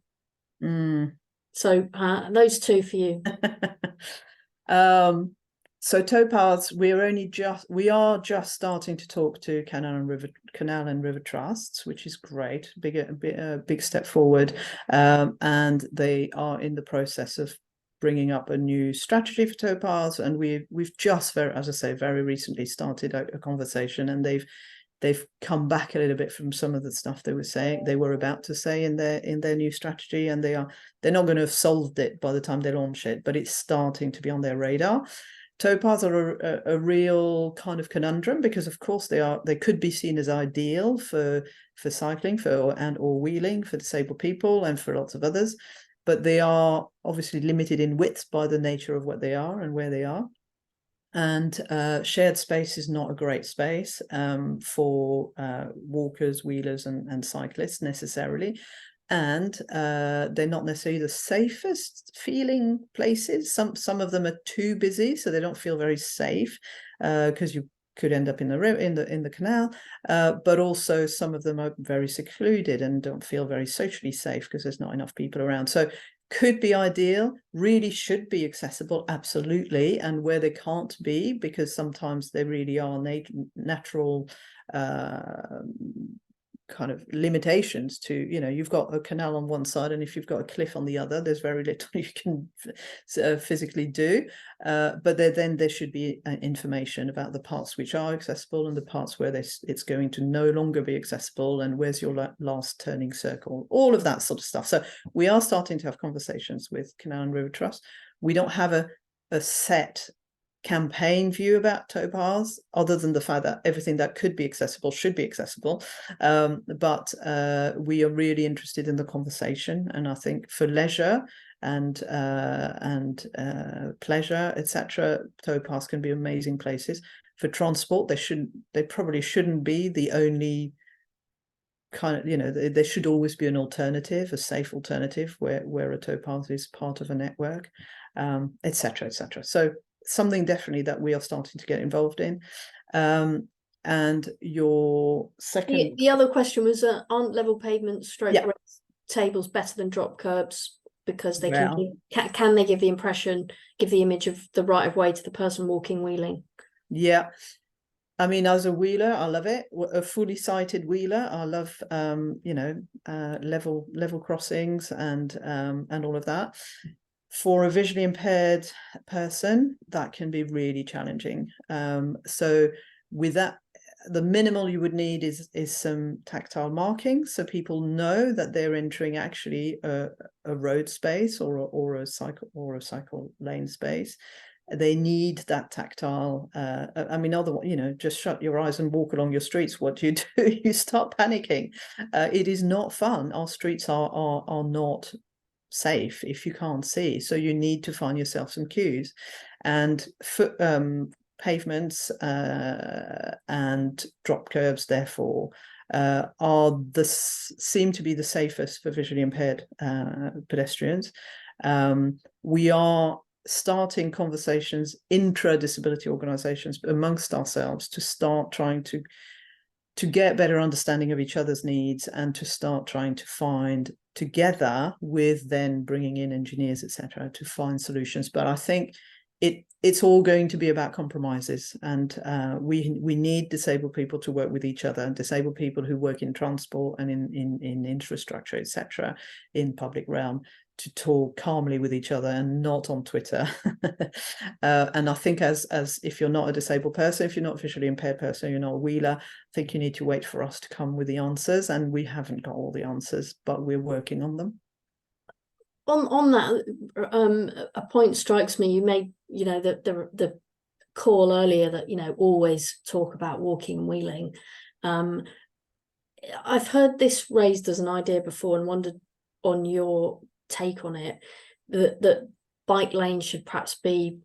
So those two for you. So towpaths, we are just starting to talk to Canal and River Trusts, which is great, big step forward, and they are in the process of bringing up a new strategy for towpaths, and we've just very recently started a conversation, and they've come back a little bit from some of the stuff they were about to say in their new strategy, and they're not going to have solved it by the time they launch it, but it's starting to be on their radar. Towpaths are a real kind of conundrum, because of course they could be seen as ideal for cycling or wheeling for disabled people and for lots of others, but they are obviously limited in width by the nature of what they are and where they are. And shared space is not a great space for walkers, wheelers and cyclists necessarily. And they're not necessarily the safest feeling places. Some of them are too busy, so they don't feel very safe, because you could end up in the canal, but also some of them are very secluded and don't feel very socially safe because there's not enough people around. So could be ideal, really should be accessible, absolutely. And where they can't be, because sometimes they really are natural kind of limitations to, you know, you've got a canal on one side, and if you've got a cliff on the other, there's very little you can physically do. But then there should be information about the parts which are accessible and the parts where it's going to no longer be accessible, and where's your last turning circle, all of that sort of stuff. So we are starting to have conversations with Canal and River Trust. We don't have a set campaign view about towpaths, other than the fact that everything that could be accessible should be accessible, but we are really interested in the conversation, and I think for leisure and pleasure, etc., towpaths can be amazing places. For transport, they probably shouldn't be the only kind of, you know, there should always be an alternative, a safe alternative where a towpath is part of a network, etc., etc. So something definitely that we are starting to get involved in. And your second, the other question was, aren't level pavement stroke Yeah. raised tables better than drop curbs, because they Well. can they give the impression, give the image of the right of way to the person walking, wheeling? Yeah, I mean, as a wheeler, I love it. A fully sighted wheeler, I love you know, level crossings and all of that. For a visually impaired person, that can be really challenging. So with that, the minimal you would need is some tactile marking, so people know that they're entering actually a road space or a cycle lane space. They need that tactile. I mean, otherwise, you know, just shut your eyes and walk along your streets. What do? You start panicking. It is not fun. Our streets are not safe if you can't see, so you need to find yourself some cues, and pavements and drop curbs therefore seem to be the safest for visually impaired pedestrians. We are starting conversations intra-disability organizations amongst ourselves to start trying to get better understanding of each other's needs, and to start trying to find together with then bringing in engineers, etc., to find solutions. But I think it's all going to be about compromises, and we need disabled people to work with each other, and disabled people who work in transport and in infrastructure, etc., in public realm, to talk calmly with each other and not on Twitter. And I think as if you're not a disabled person, if you're not a visually impaired person, you're not a wheeler, I think you need to wait for us to come with the answers, and we haven't got all the answers, but we're working on them. On that, a point strikes me. You made, you know, the call earlier that, you know, always talk about walking and wheeling. I've heard this raised as an idea before and wondered on your take on it, that bike lanes should perhaps be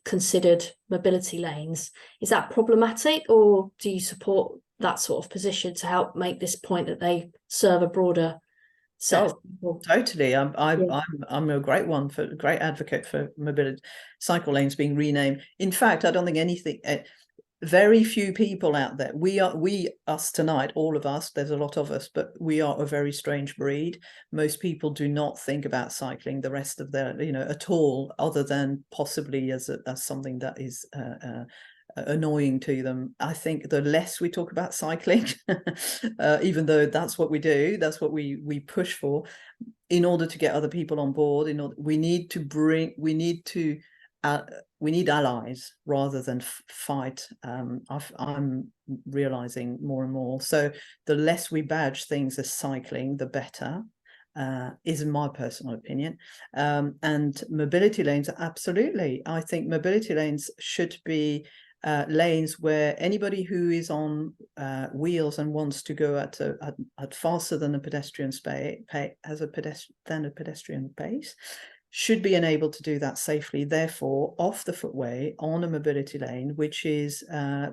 considered mobility lanes. Is that problematic, or do you support that sort of position to help make this point that they serve a broader set of people? Totally. I'm a great advocate for mobility cycle lanes being renamed. In fact, I don't think very few people out there, us tonight, all of us, there's a lot of us, but we are a very strange breed. Most people do not think about cycling the rest of their, you know, at all, other than possibly as something that is annoying to them. I think the less we talk about cycling, even though that's what we do, that's what we push for, in order to get other people on board. We need allies rather than fight. I'm realizing more and more. So the less we badge things as cycling, the better, is my personal opinion. And mobility lanes, absolutely. I think mobility lanes should be lanes where anybody who is on wheels and wants to go at faster than a pedestrian pedestrian pace should be enabled to do that safely, therefore off the footway on a mobility lane, which is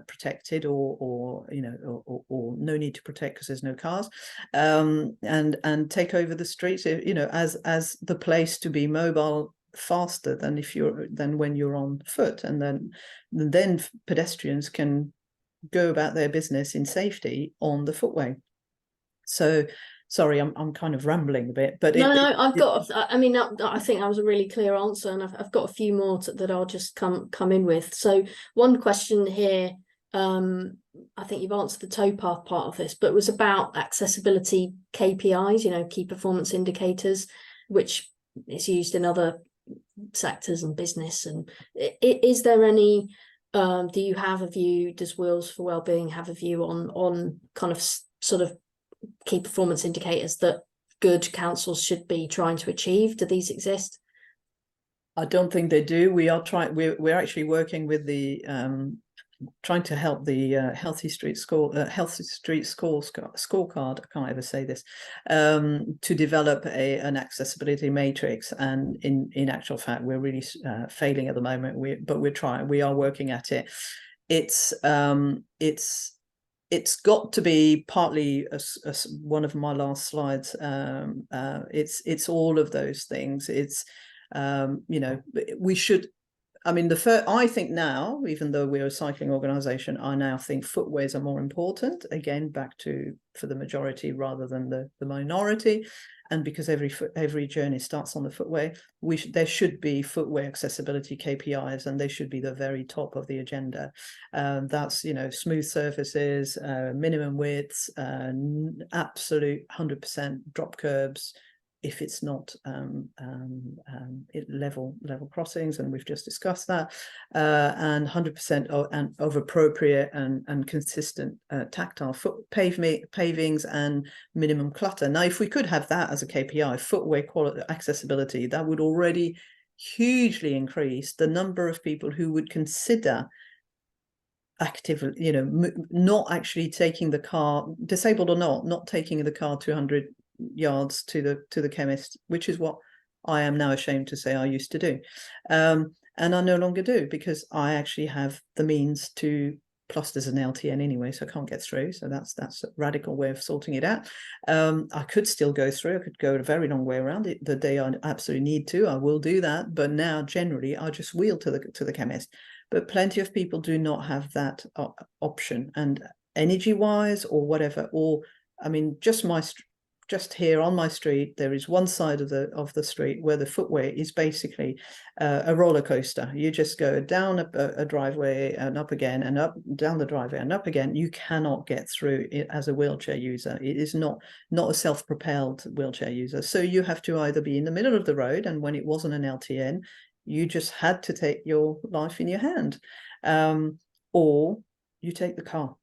protected or you know, or no need to protect because there's no cars, and take over the streets, you know, as the place to be mobile faster than when you're on foot, and then pedestrians can go about their business in safety on the footway. So sorry, I'm kind of rambling a bit, but I mean, I think that was a really clear answer, and I've got a few more that I'll just come in with. So one question here, I think you've answered the towpath part of this, but it was about accessibility KPIs, key performance indicators, which is used in other sectors and business. And is there any, do you have a view, does Wheels for Wellbeing have a view on kind of sort of key performance indicators that good councils should be trying to achieve? Do these exist? I don't think they do. We are trying. We're actually working with the trying to help the Healthy Street Scorecard. I can't ever say this. To develop an accessibility matrix, and in actual fact, we're really failing at the moment. But we're trying. We are working at it. It's got to be partly one of my last slides. It's all of those things. It's we should. I mean, I think now, even though we're a cycling organisation, I now think footways are more important. Again, back to for the majority rather than the minority, and because every journey starts on the footway, there should be footway accessibility KPIs, and they should be the very top of the agenda. That's smooth surfaces, minimum widths, absolute 100% drop curbs. If it's not level crossings, and we've just discussed that, and 100% of appropriate and consistent tactile pavings and minimum clutter. Now, if we could have that as a KPI, footway quality accessibility, that would already hugely increase the number of people who would consider actively, not actually taking the car, disabled or not taking the car 200 yards to the chemist, which is what I am now ashamed to say I used to do, and I no longer do, because I actually have the means to, plus there's an LTN anyway, so I can't get through. So that's a radical way of sorting it out. I could still go through. I could go a very long way around it. The day I absolutely need to, I will do that. But now generally I just wheel to the chemist. But plenty of people do not have that option, and energy wise or whatever, or I mean, just here on my street, there is one side of the street where the footway is basically a roller coaster. You just go down a driveway and up again, and up down the driveway and up again. You cannot get through it as a wheelchair user. It is not a self-propelled wheelchair user. So you have to either be in the middle of the road, and when it wasn't an LTN, you just had to take your life in your hand, or you take the car,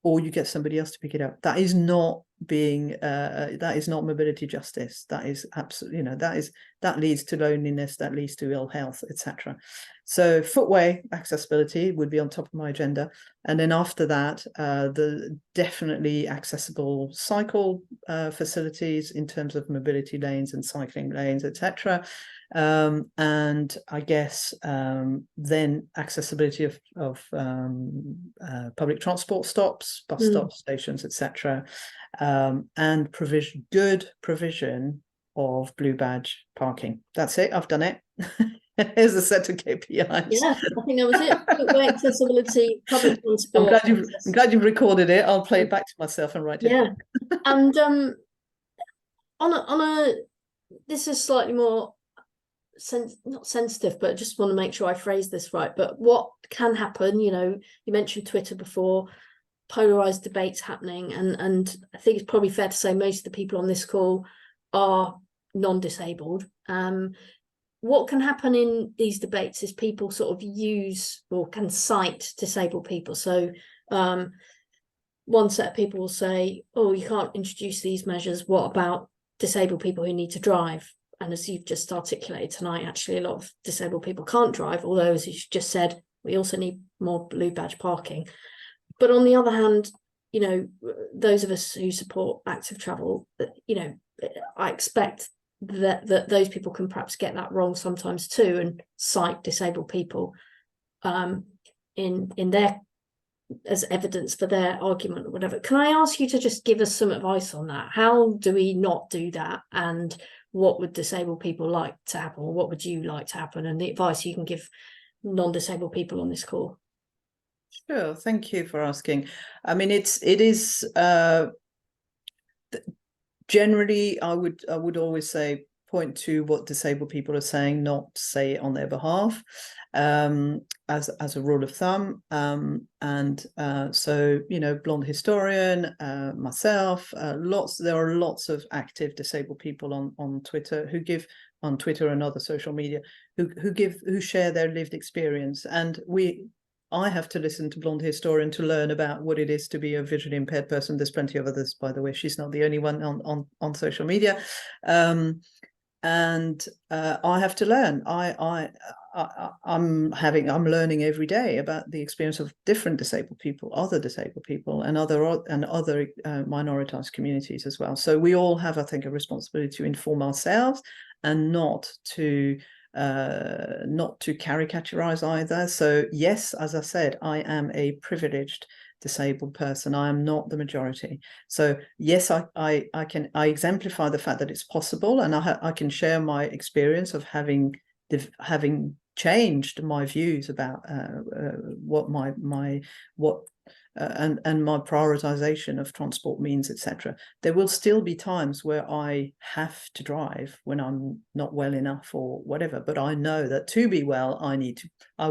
or you get somebody else to pick it up. That is not that is not mobility justice. That is absolutely, that leads to loneliness, that leads to ill health, etc. So footway accessibility would be on top of my agenda, and then after that, the definitely accessible cycle facilities in terms of mobility lanes and cycling lanes, etc. And I guess then accessibility of public transport stops, bus stops, stations, etc. And good provision of blue badge parking. That's it. I've done it. Here's a set of KPIs. Yeah, I think that was it. Footway accessibility, public transport. I'm glad you've recorded it. I'll play it back to myself and write it. Yeah, and on a this is slightly more not sensitive, but I just want to make sure I phrase this right. But what can happen? You mentioned Twitter before. Polarized debates happening, and I think it's probably fair to say most of the people on this call are non-disabled. What can happen in these debates is people sort of use or can cite disabled people. So one set of people will say, oh, you can't introduce these measures, what about disabled people who need to drive? And as you've just articulated tonight, actually a lot of disabled people can't drive, although as you just said, we also need more blue badge parking. But on the other hand, those of us who support active travel, I expect that those people can perhaps get that wrong sometimes too, and cite disabled people in their as evidence for their argument or whatever. Can I ask you to just give us some advice on that? How do we not do that? And what would disabled people like to happen? Or what would you like to happen? And the advice you can give non-disabled people on this call? Sure, thank you for asking. I mean, it is generally, I would always say point to what disabled people are saying, not say it on their behalf, as a rule of thumb. So, you know, Blonde Historian, myself, there are lots of active disabled people on Twitter on Twitter and other social media who share their lived experience. And I have to listen to Blonde Historian to learn about what it is to be a visually impaired person. There's plenty of others, by the way. She's not the only one on social media. And I have to learn. I'm learning every day about the experience of different disabled people, other disabled people, and other minoritized communities as well. So we all have, I think, a responsibility to inform ourselves and not to caricaturize either. So yes, as I said, I am a privileged disabled person. I am not the majority. So yes, I exemplify the fact that it's possible, and I can share my experience of having changed my views about what and my prioritization of transport means, etc. There will still be times where I have to drive when I'm not well enough or whatever, but I know that to be well, I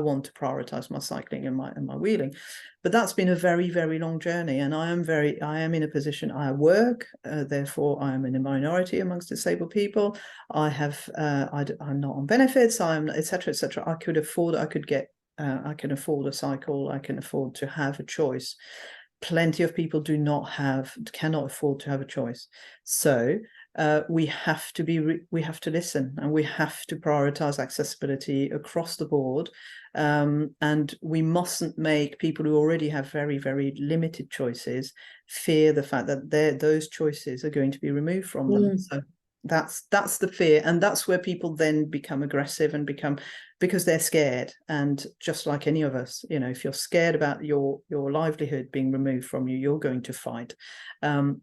want to prioritize my cycling and my wheeling. But that's been a very, very long journey, and I am in a position. I work, therefore I am in a minority amongst disabled people. I'm not on benefits. I'm etc. etc. I can afford a cycle. I can afford to have a choice. Plenty of people cannot afford to have a choice. So we have to listen, and we have to prioritize accessibility across the board. And we mustn't make people who already have very, very limited choices fear the fact that those choices are going to be removed from them. So that's the fear, and that's where people then become aggressive and because they're scared. And just like any of us, you know, if you're scared about your livelihood being removed from you, you're going to fight.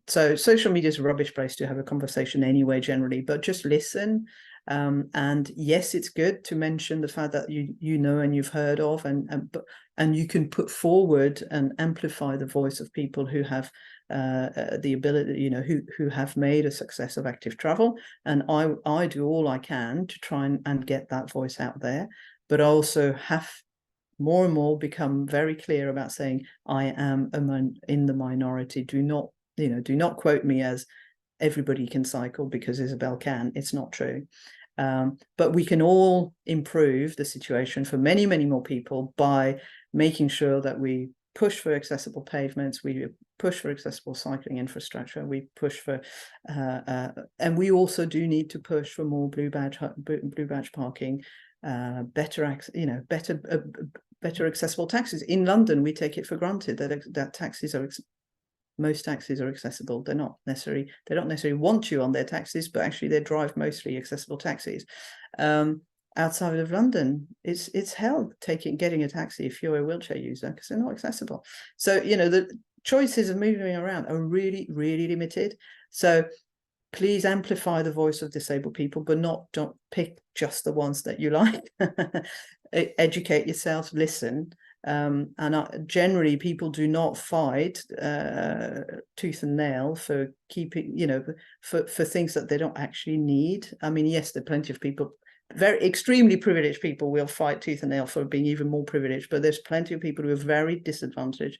So social media is a rubbish place to have a conversation anyway, generally, but just listen. And yes, it's good to mention the fact that you know and you've heard of, and you can put forward and amplify the voice of people who have the ability, you know, who have made a success of active travel. And I do all I can to try and get that voice out there, but I also have more and more become very clear about saying I am in the minority. Do not quote me as everybody can cycle because Isabelle can. It's not true. But we can all improve the situation for many, many more people by making sure that we push for accessible pavements, we push for accessible cycling infrastructure, we push for, and we also do need to push for more blue badge parking, better accessible taxis. In London, we take it for granted that most taxis are accessible. They don't necessarily want you on their taxis, but actually they drive mostly accessible taxis. Outside of London, it's hell getting a taxi if you're a wheelchair user, because they're not accessible. So, you know, the choices of moving around are really, really limited. So please amplify the voice of disabled people, but don't pick just the ones that you like. Educate yourself, listen. Generally, people do not fight tooth and nail for keeping, you know, for things that they don't actually need. I mean, yes, there are plenty of people, very extremely privileged people will fight tooth and nail for being even more privileged, but there's plenty of people who are very disadvantaged,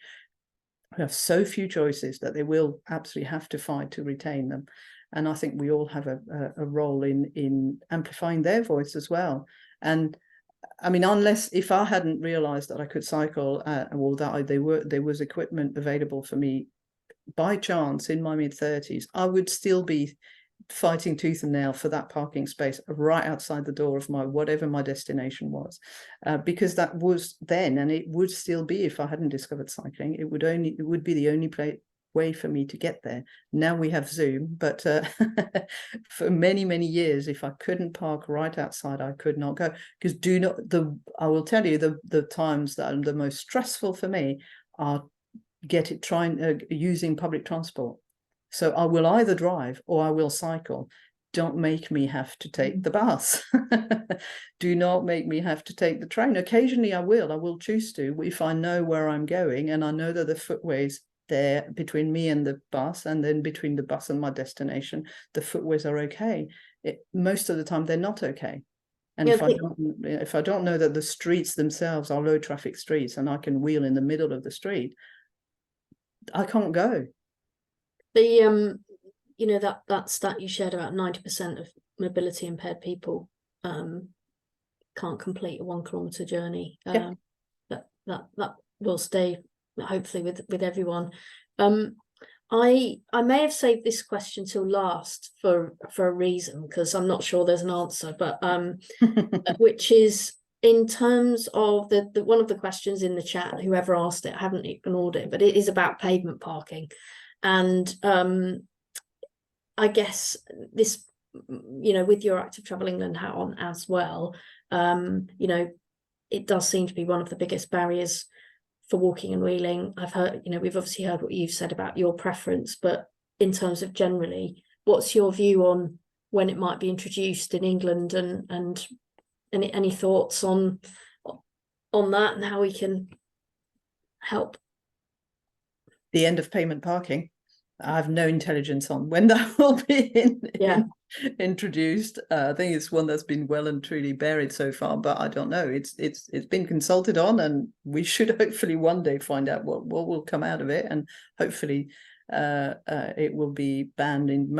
who have so few choices that they will absolutely have to fight to retain them. And I think we all have a role in amplifying their voice as well. And I mean, if I hadn't realized that I could cycle, or that there was equipment available for me by chance in my mid-30s, I would still be fighting tooth and nail for that parking space right outside the door of whatever my destination was, because that was then, and it would still be if I hadn't discovered cycling. It would be the only way for me to get there. Now we have Zoom, but for many, many years, if I couldn't park right outside, I could not go. Because I will tell you, the times that are the most stressful for me are using public transport. So I will either drive or I will cycle. don't make me have to take the bus. Do not make me have to take the train. Occasionally I will choose to, if I know where I'm going and I know that the footways there between me and the bus, and then between the bus and my destination, the footways are okay. Most of the time they're not okay. And Yeah, if I don't know that the streets themselves are low traffic streets and I can wheel in the middle of the street, I can't go. The you know, that stat you shared about 90% of mobility impaired people can't complete a 1 kilometre journey. Yeah. That will stay hopefully with everyone. I may have saved this question till last for a reason, because I'm not sure there's an answer, but which is in terms of the one of the questions in the chat, whoever asked it, I haven't ignored it, but it is about pavement parking. And I guess this, you know, with your Active Travel England hat on as well, you know, it does seem to be one of the biggest barriers for walking and wheeling. I've heard, you know, we've obviously heard what you've said about your preference, but in terms of generally, what's your view on when it might be introduced in England, and any thoughts on that and how we can help? The end of payment parking. I have no intelligence on when that will be introduced. I think it's one that's been well and truly buried so far, but I don't know. It's been consulted on, and we should hopefully one day find out what will come out of it, and hopefully it will be banned in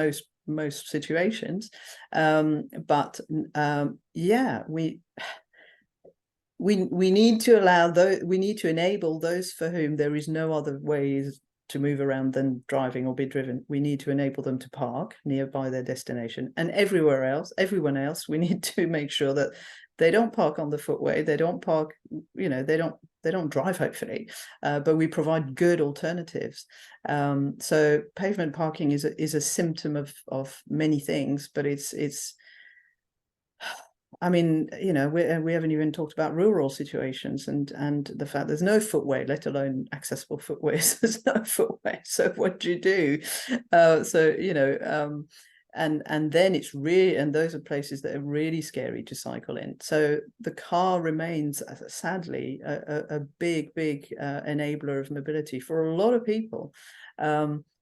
most situations. But yeah, we need to allow those. We need to enable those for whom there is no other ways to move around than driving or be driven. We need to enable them to park nearby their destination, and everyone else, we need to make sure that they don't park on the footway. They don't park, you know, they don't drive, hopefully, but we provide good alternatives. So pavement parking is a symptom of many things, but it's I mean, you know, we haven't even talked about rural situations and the fact there's no footway, let alone accessible footways. There's no footway. So what do you do? So, you know, and then it's really, and those are places that are really scary to cycle in. So the car remains, sadly, a big enabler of mobility for a lot of people.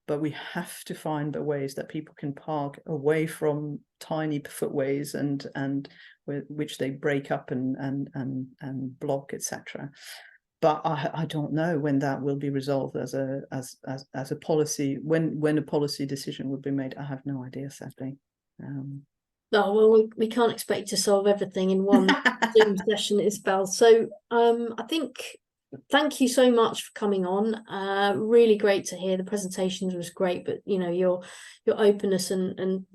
But we have to find the ways that people can park away from tiny footways and which they break up and block, etc. But I don't know when that will be resolved as a policy, when a policy decision would be made. I have no idea, sadly. Oh, well, we can't expect to solve everything in one Zoom session, Isabelle. So I think, thank you so much for coming on. Really great to hear. The presentations was great, but you know, your openness and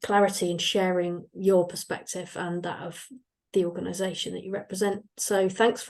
clarity in sharing your perspective and that of the organisation that you represent. So thanks for